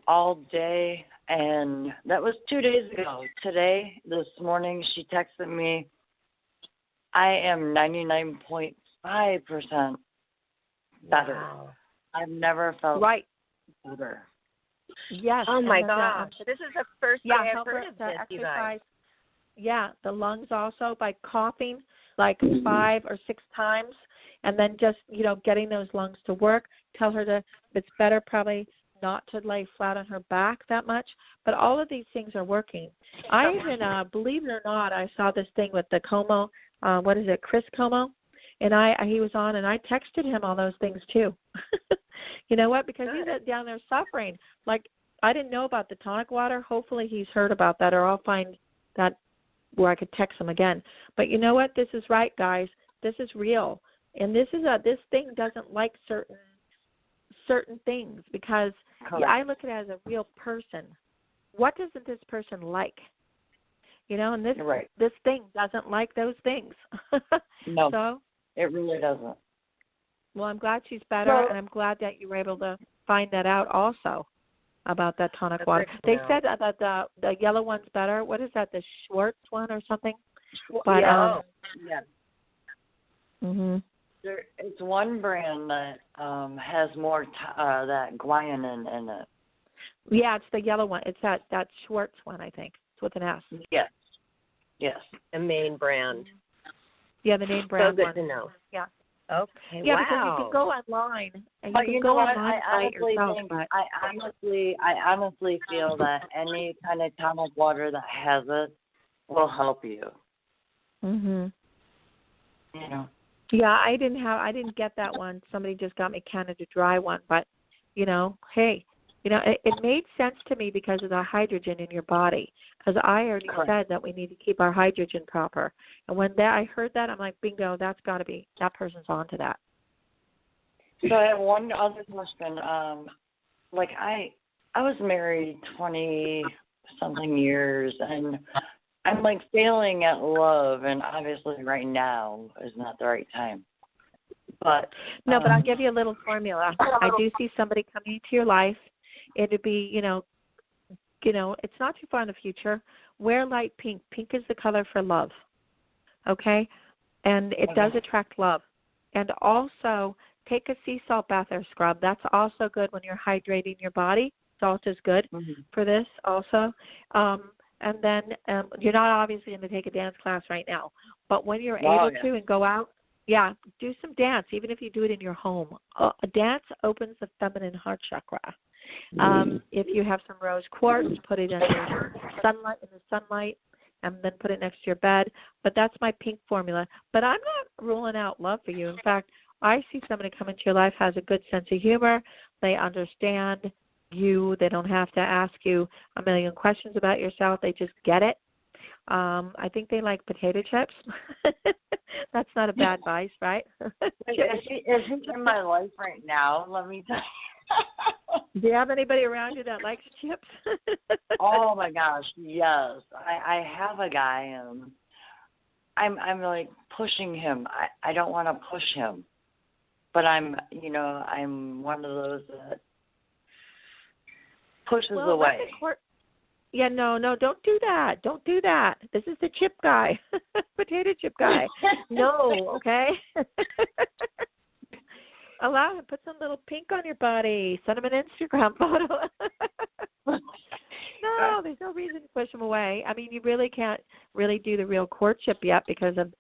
H: all day, and that was 2 days ago. Today, this morning, she texted me, I am 99.5% better.
D: Wow.
H: I've never felt better.
E: Yes.
D: Oh, my gosh. This is the first time I've heard of this, you guys.
E: Yeah, the lungs also by coughing like 5 or 6 times, and then just, you know, getting those lungs to work. Tell her to, it's better probably not to lay flat on her back that much, but all of these things are working. I even, believe it or not, I saw this thing with the Como, Chris Como, and he was on, and I texted him all those things too. You know what? Because he's down there suffering. Like, I didn't know about the tonic water. Hopefully he's heard about that, or I'll find that where I could text him again. But you know what? This is right, guys. This is real. And this thing doesn't like certain things because I look at it as a real person. What doesn't this person like? You know, and this thing doesn't like those things.
H: No,
E: so
H: it really doesn't.
E: Well, I'm glad she's better, and I'm glad that you were able to find that out also about that tonic water. They said that the yellow one's better. What is that, the Schwartz one or something? But,
H: yeah.
E: Mhm.
H: It's one brand that has more that guanine in it.
E: Yeah, it's the yellow one. It's that Schwartz one, I think. It's with an S.
H: Yes.
D: The main brand.
E: Yeah, the name brand.
D: So good to know.
E: Yeah.
D: Okay.
E: Yeah,
D: wow.
E: because you can go online and
H: but
E: you can go online
H: I
E: yourself.
H: I honestly feel that any kind of tonic water that has it will help you.
E: Mhm.
H: You know.
E: Yeah, I didn't get that one. Somebody just got me Canada Dry one, but you know, hey, you know, it made sense to me because of the hydrogen in your body. Because I already said that we need to keep our hydrogen proper. And when I heard that, I'm like, bingo, that's got to be, that person's on to that.
H: So I have one other question. Like I was married 20-something years, and I'm like failing at love, and obviously right now is not the right time. But
E: no, but I'll give you a little formula. I do see somebody coming into your life. It'd be, it's not too far in the future. Wear light pink. Pink is the color for love. Okay? And it does attract love. And also, take a sea salt bath or scrub. That's also good when you're hydrating your body. Salt is good for this also. And then you're not obviously going to take a dance class right now. But when you're able to and go out, do some dance, even if you do it in your home. A dance opens the feminine heart chakra. If you have some rose quartz, put it in the sunlight, and then put it next to your bed. But that's my pink formula. But I'm not ruling out love for you. In fact, I see somebody come into your life, has a good sense of humor. They understand you. They don't have to ask you a million questions about yourself. They just get it. I think they like potato chips. That's not a bad vice, right?
H: Is he in my life right now? Let me tell you.
E: Do you have anybody around you that likes chips?
H: Oh my gosh, yes. I have a guy, and I'm like pushing him. I don't want to push him, but I'm one of those that pushes away. Yeah, no, don't do that. Don't do that. This is the chip guy, potato chip guy. No, okay? Allow him. Put some little pink on your body. Send him an Instagram photo. No, there's no reason to push him away. I mean, you really can't really do the real courtship yet because of,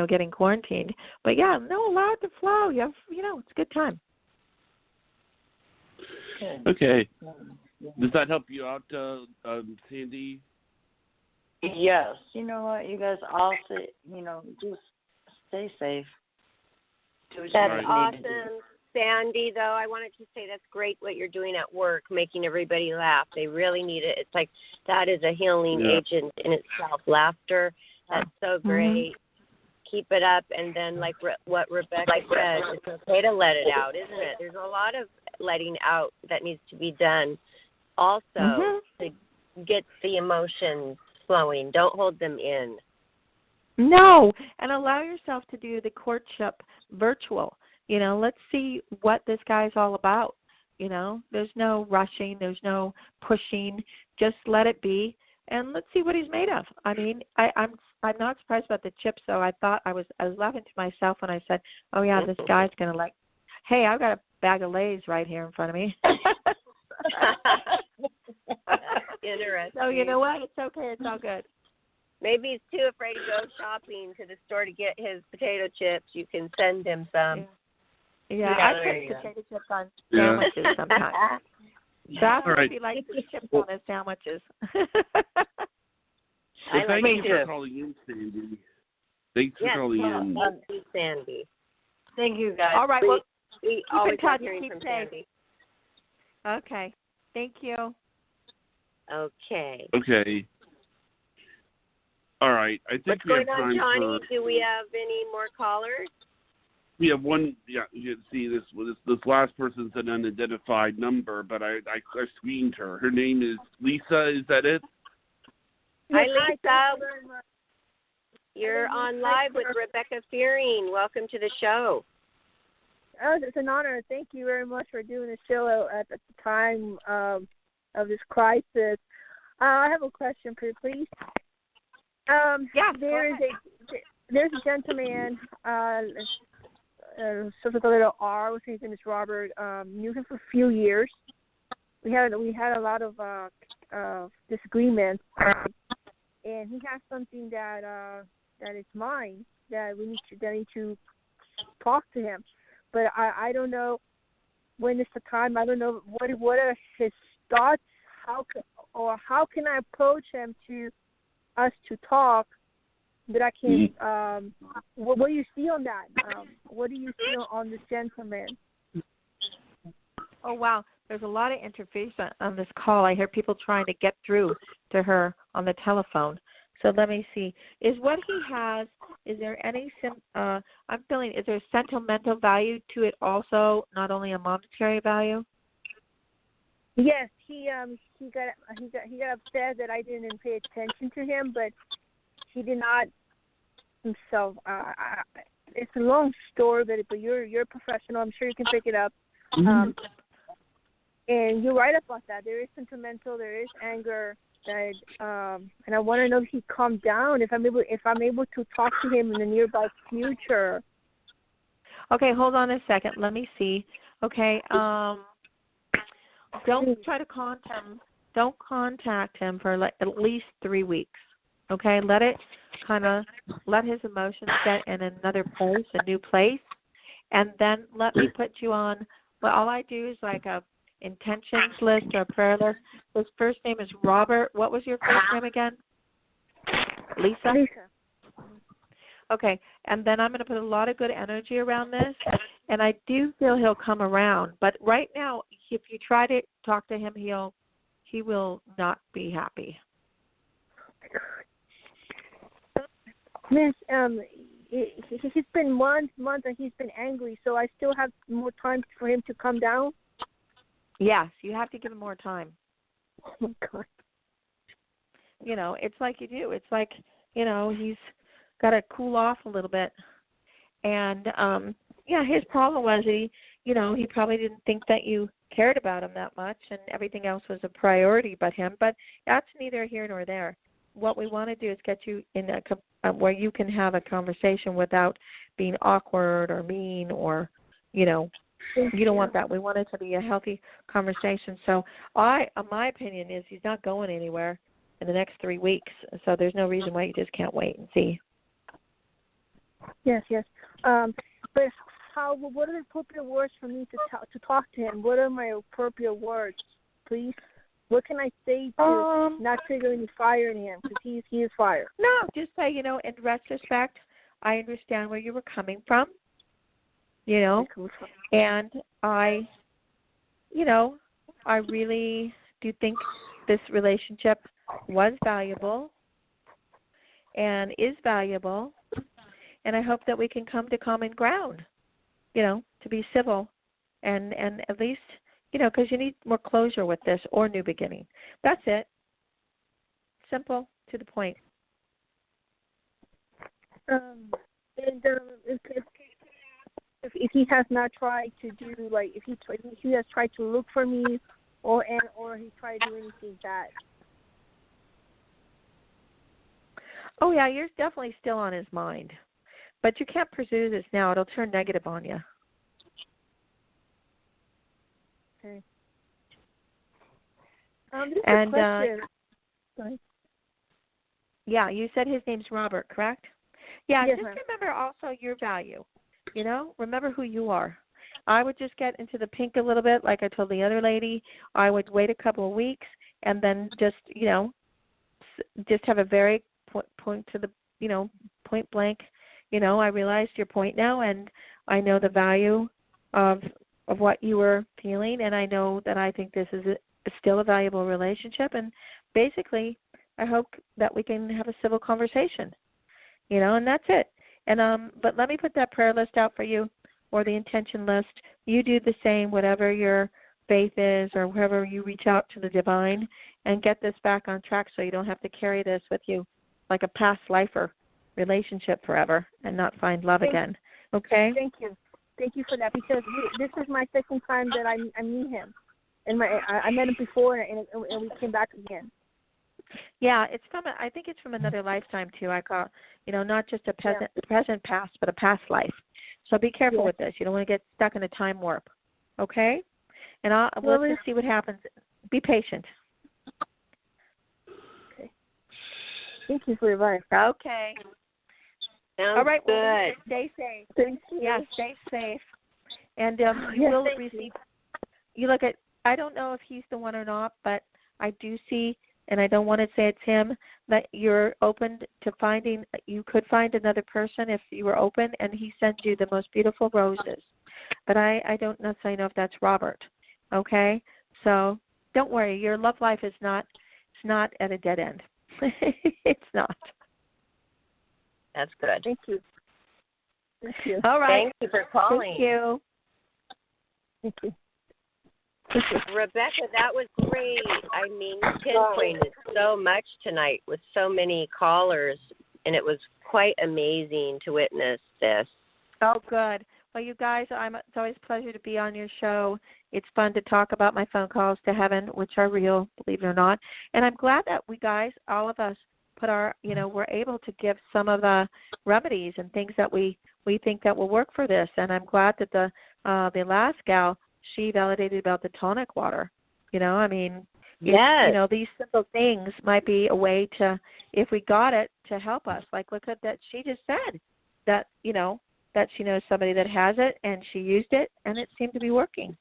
H: getting quarantined. But, allow it to flow. It's a good time.
C: Okay. Does that help you out, Sandy?
H: Yes. You know what? You guys all say, just stay safe.
D: That's awesome. Sandy, though, I wanted to say that's great what you're doing at work, making everybody laugh. They really need it. It's like that is a healing agent in itself. Laughter, that's so great. Keep it up. And then like what Rebecca said, it's okay to let it out, isn't it? There's a lot of letting out that needs to be done also to get the emotions flowing. Don't hold them in.
E: No, and allow yourself to do the courtship virtual. Let's see what this guy's all about. There's no rushing, there's no pushing. Just let it be, and let's see what he's made of. I mean, I'm not surprised about the chips, though. I was laughing to myself when I said, "Oh yeah, this guy's gonna like." Hey, I've got a bag of Lay's right here in front of me.
D: Interesting.
E: So you know what? It's okay. It's all good.
D: Maybe he's too afraid to go shopping to the store to get his potato chips. You can send him some.
E: Yeah, I put potato chips on sandwiches sometimes. That's what he likes, the chips on his sandwiches.
C: Thank you for calling in, Sandy. Thanks for calling in.
D: Thank you, Sandy.
H: Thank you, guys.
E: All right, well,
D: we always love hearing from Sandy.
E: Okay, thank you.
D: Okay.
C: All right. I think
D: What's
C: we have
D: going
C: time
D: on, Johnny?
C: for...
D: Do we have any more callers?
C: We have one. Yeah, you can see this last person's an unidentified number, but I screened her. Her name is Lisa. Is that it?
D: Hi, Lisa. You're on live with Rebecca Fearing. Welcome to the show.
I: Oh, it's an honor. Thank you very much for doing the show at the time of this crisis. I have a question for you, please. There's a gentleman, starts with a little R. His name is Robert. Knew him for a few years. We had a lot of disagreements, and he has something that is mine that we need to talk to him. But I don't know when is the time. I don't know what are his thoughts. How can I approach him to us to talk that I can. What do you see on that? What do you see on this gentleman?
E: Oh wow, there's a lot of interference on this call. I hear people trying to get through to her on the telephone. So let me see. Is what he has, is there any, I'm feeling, is there sentimental value to it also, not only a monetary value?
I: Yes, he got upset that I didn't pay attention to him, but he did not himself. It's a long story, but you're a professional. I'm sure you can pick it up. And you're right about that. There is sentimental. There is anger. That and I want to know if he calmed down. If I'm able to talk to him in the nearby future.
E: Okay, hold on a second. Let me see. Okay. Don't try to contact him. Don't contact him for like at least 3 weeks. Okay, let his emotions get in another place, a new place, and then let me put you on. Well, all I do is like a intentions list or a prayer list. His first name is Robert. What was your first name again? Lisa?
I: Lisa.
E: Okay, and then I'm going to put a lot of good energy around this, and I do feel he'll come around. But right now, if you try to talk to him, he will not be happy.
I: Miss, it's been months, and he's been angry. So I still have more time for him to come down.
E: Yes, you have to give him more time.
I: Oh my God.
E: You know, it's like you do. It's like, you know, he's got to cool off a little bit. And his problem was he probably didn't think that you cared about him that much, and everything else was a priority but him. But that's neither here nor there. What we want to do is get you in where you can have a conversation without being awkward or mean or, you know, you don't want that. We want it to be a healthy conversation. So my opinion is he's not going anywhere in the next 3 weeks. So there's no reason why you just can't wait and see.
I: Yes. But what are the appropriate words for me to talk to him? What are my appropriate words, please? What can I say to not trigger any fire in him? Because he is fire.
E: No, just say, you know, in retrospect, I understand where you were coming from. You know, and I really do think this relationship was valuable and is valuable, and I hope that we can come to common ground, you know, to be civil and at least, you know, because you need more closure with this or new beginning. That's it. Simple, to the point.
I: If he has not tried to do, like, if he has tried to look for me, or he tried to do anything bad.
E: Oh yeah, you're definitely still on his mind, but you can't pursue this now. It'll turn negative on you.
I: Okay.
E: And
I: Sorry.
E: Yeah, you said his name's Robert, correct? Yeah,
I: yes,
E: just
I: ma'am.
E: remember also your value. You know, remember who you are. I would just get into the pink a little bit, like I told the other lady. I would wait a couple of weeks and then just, you know, just have a very point to the, you know, point blank. You know, I realized your point now, and I know the value of what you were feeling, and I know that I think this is still a valuable relationship. And basically, I hope that we can have a civil conversation. You know, and that's it. And but let me put that prayer list out for you, or the intention list. You do the same, whatever your faith is, or wherever you reach out to the divine, and get this back on track, so you don't have to carry this with you like a past lifer relationship forever and not find love again. Okay?
I: Thank you for that, because this is my second time that I meet him, and I met him before, and we came back again.
E: Yeah, I think it's from another lifetime too. I call, you know, not just a present past, but a past life. So be careful with this. You don't want to get stuck in a time warp. Okay? And we'll just see what happens. Be patient.
I: Okay. Thank you for your advice.
E: Okay.
D: Sounds
E: all right.
D: good.
E: Well, stay safe.
I: Thank you.
E: Yeah, stay safe. And you will receive. You look at. I don't know if he's the one or not, but I do see. And I don't want to say it's him, that you're open to finding, you could find another person if you were open, and he sends you the most beautiful roses. But I don't necessarily know if that's Robert, okay? So don't worry, your love life is not at a dead end. It's not.
D: That's good.
I: Thank you. Thank you.
E: All right.
D: Thank you for calling.
E: Thank you.
I: Thank you.
D: Rebecca, that was great. I mean, you pinpointed so much tonight with so many callers, and it was quite amazing to witness this.
E: Oh, good. Well, you guys, it's always a pleasure to be on your show. It's fun to talk about my phone calls to heaven, which are real, believe it or not. And I'm glad that we guys, all of us, we're able to give some of the remedies and things that we think that will work for this. And I'm glad that the last gal, she validated about the tonic water. I mean,
D: yes.
E: These simple things might be a way to, if we got it, to help us. Like, look at that. She just said that, that she knows somebody that has it, and she used it, and it seemed to be working.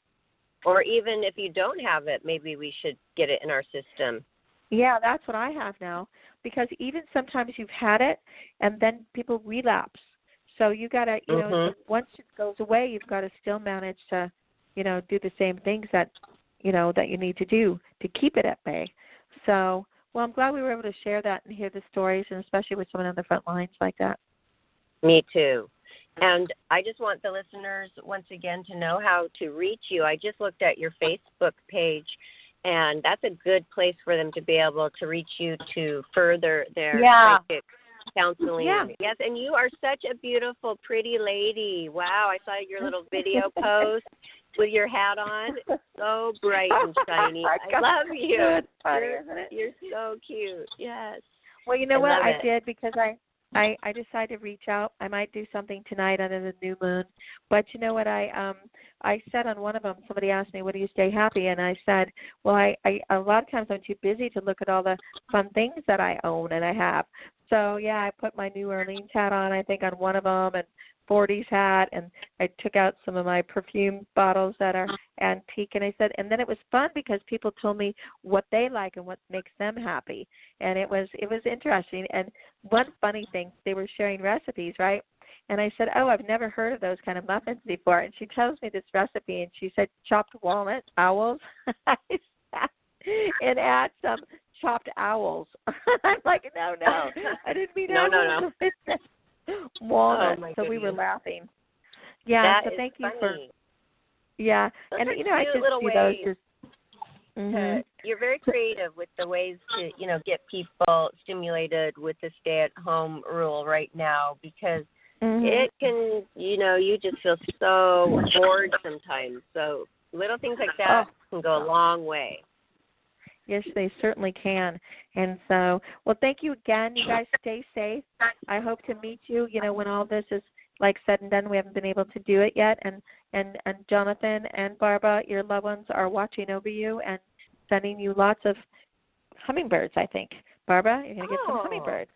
D: Or even if you don't have it, maybe we should get it in our system.
E: Yeah, that's what I have now. Because even sometimes you've had it, and then people relapse. So you got to, once it goes away, you've got to still manage to, do the same things that you need to do to keep it at bay. So, well, I'm glad we were able to share that and hear the stories, and especially with someone on the front lines like that.
D: Me too. And I just want the listeners, once again, to know how to reach you. I just looked at your Facebook page, and that's a good place for them to be able to reach you to further their psychic counseling.
E: Yeah.
D: Yes, and you are such a beautiful, pretty lady. Wow, I saw your little video post with your hat on. So bright and shiny. I love you.
E: It's funny, isn't it?
D: You're so cute. Yes.
E: Well, you know what? I
D: it.
E: did because I decided to reach out. I might do something tonight under the new moon. But you know what? I said on one of them, somebody asked me, "What do you stay happy?" And I said, well, I a lot of times I'm too busy to look at all the fun things that I own and I have. So, yeah, I put my New Orleans hat on, I think, on one of them, and 40s hat, and I took out some of my perfume bottles that are antique, and I said, and then it was fun because people told me what they like and what makes them happy, and it was interesting. And one funny thing, they were sharing recipes, right? And I said, oh, I've never heard of those kind of muffins before. And she tells me this recipe, and she said chopped walnut owls, and add some chopped owls. I'm like, no, I didn't mean owls.
D: No.
E: Walnut.
D: Oh,
E: so we were laughing. Yeah.
D: That
E: so
D: is
E: thank you
D: funny.
E: for. Yeah,
D: those
E: and
D: are
E: I just
D: little
E: see
D: ways
E: those just. Mm-hmm.
D: You're very creative with the ways to, get people stimulated with the stay-at-home rule right now, because it can, you just feel so bored sometimes. So little things like that can go a long way.
E: Yes, they certainly can. And so, well, thank you again. You guys stay safe. I hope to meet you, when all this is said and done. We haven't been able to do it yet. And Jonathan and Barbara, your loved ones are watching over you and sending you lots of hummingbirds, I think. Barbara, you're going to get some hummingbirds.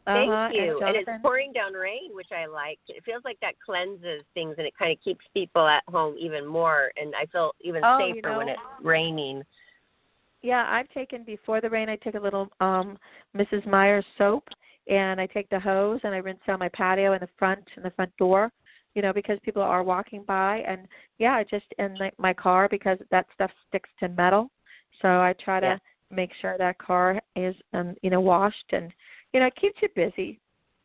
D: Thank you.
E: And
D: it's pouring down rain, which I like. It feels like that cleanses things, and it kind of keeps people at home even more. And I feel even safer when it's raining.
E: Yeah, I've taken, before the rain, I took a little Mrs. Meyer's soap, and I take the hose, and I rinse down my patio and the front door, because people are walking by. And, yeah, just in my car, because that stuff sticks to metal. So I try to make sure that car is, washed, and, it keeps you busy.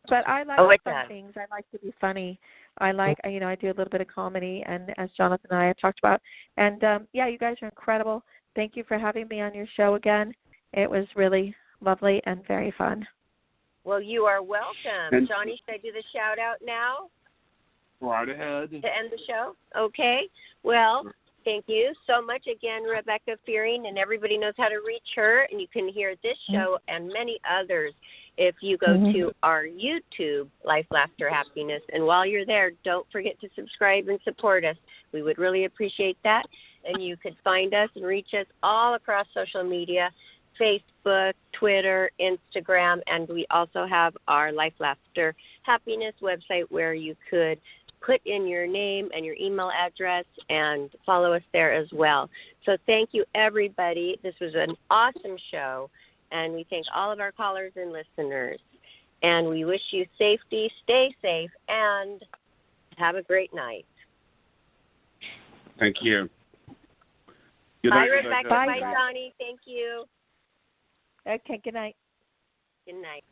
E: But I like fun things. I like to be funny. I like, I do a little bit of comedy, and as Jonathan and I have talked about. And, you guys are incredible. Thank you for having me on your show again. It was really lovely and very fun.
D: Well, you are welcome. Johnny, should I do the shout-out now?
C: Right ahead.
D: To end the show? Okay. Well, thank you so much again, Rebecca Fearing, and everybody knows how to reach her, and you can hear this show and many others if you go to our YouTube, Life, Laughter, Happiness. And while you're there, don't forget to subscribe and support us. We would really appreciate that. And you could find us and reach us all across social media, Facebook, Twitter, Instagram, and we also have our Life, Laughter, Happiness website where you could put in your name and your email address and follow us there as well. So thank you, everybody. This was an awesome show, and we thank all of our callers and listeners. And we wish you safety, stay safe, and have a great night.
C: Thank you.
D: Bye, Rebecca. Bye, Johnny. Thank you.
E: Okay, good night.
D: Good night.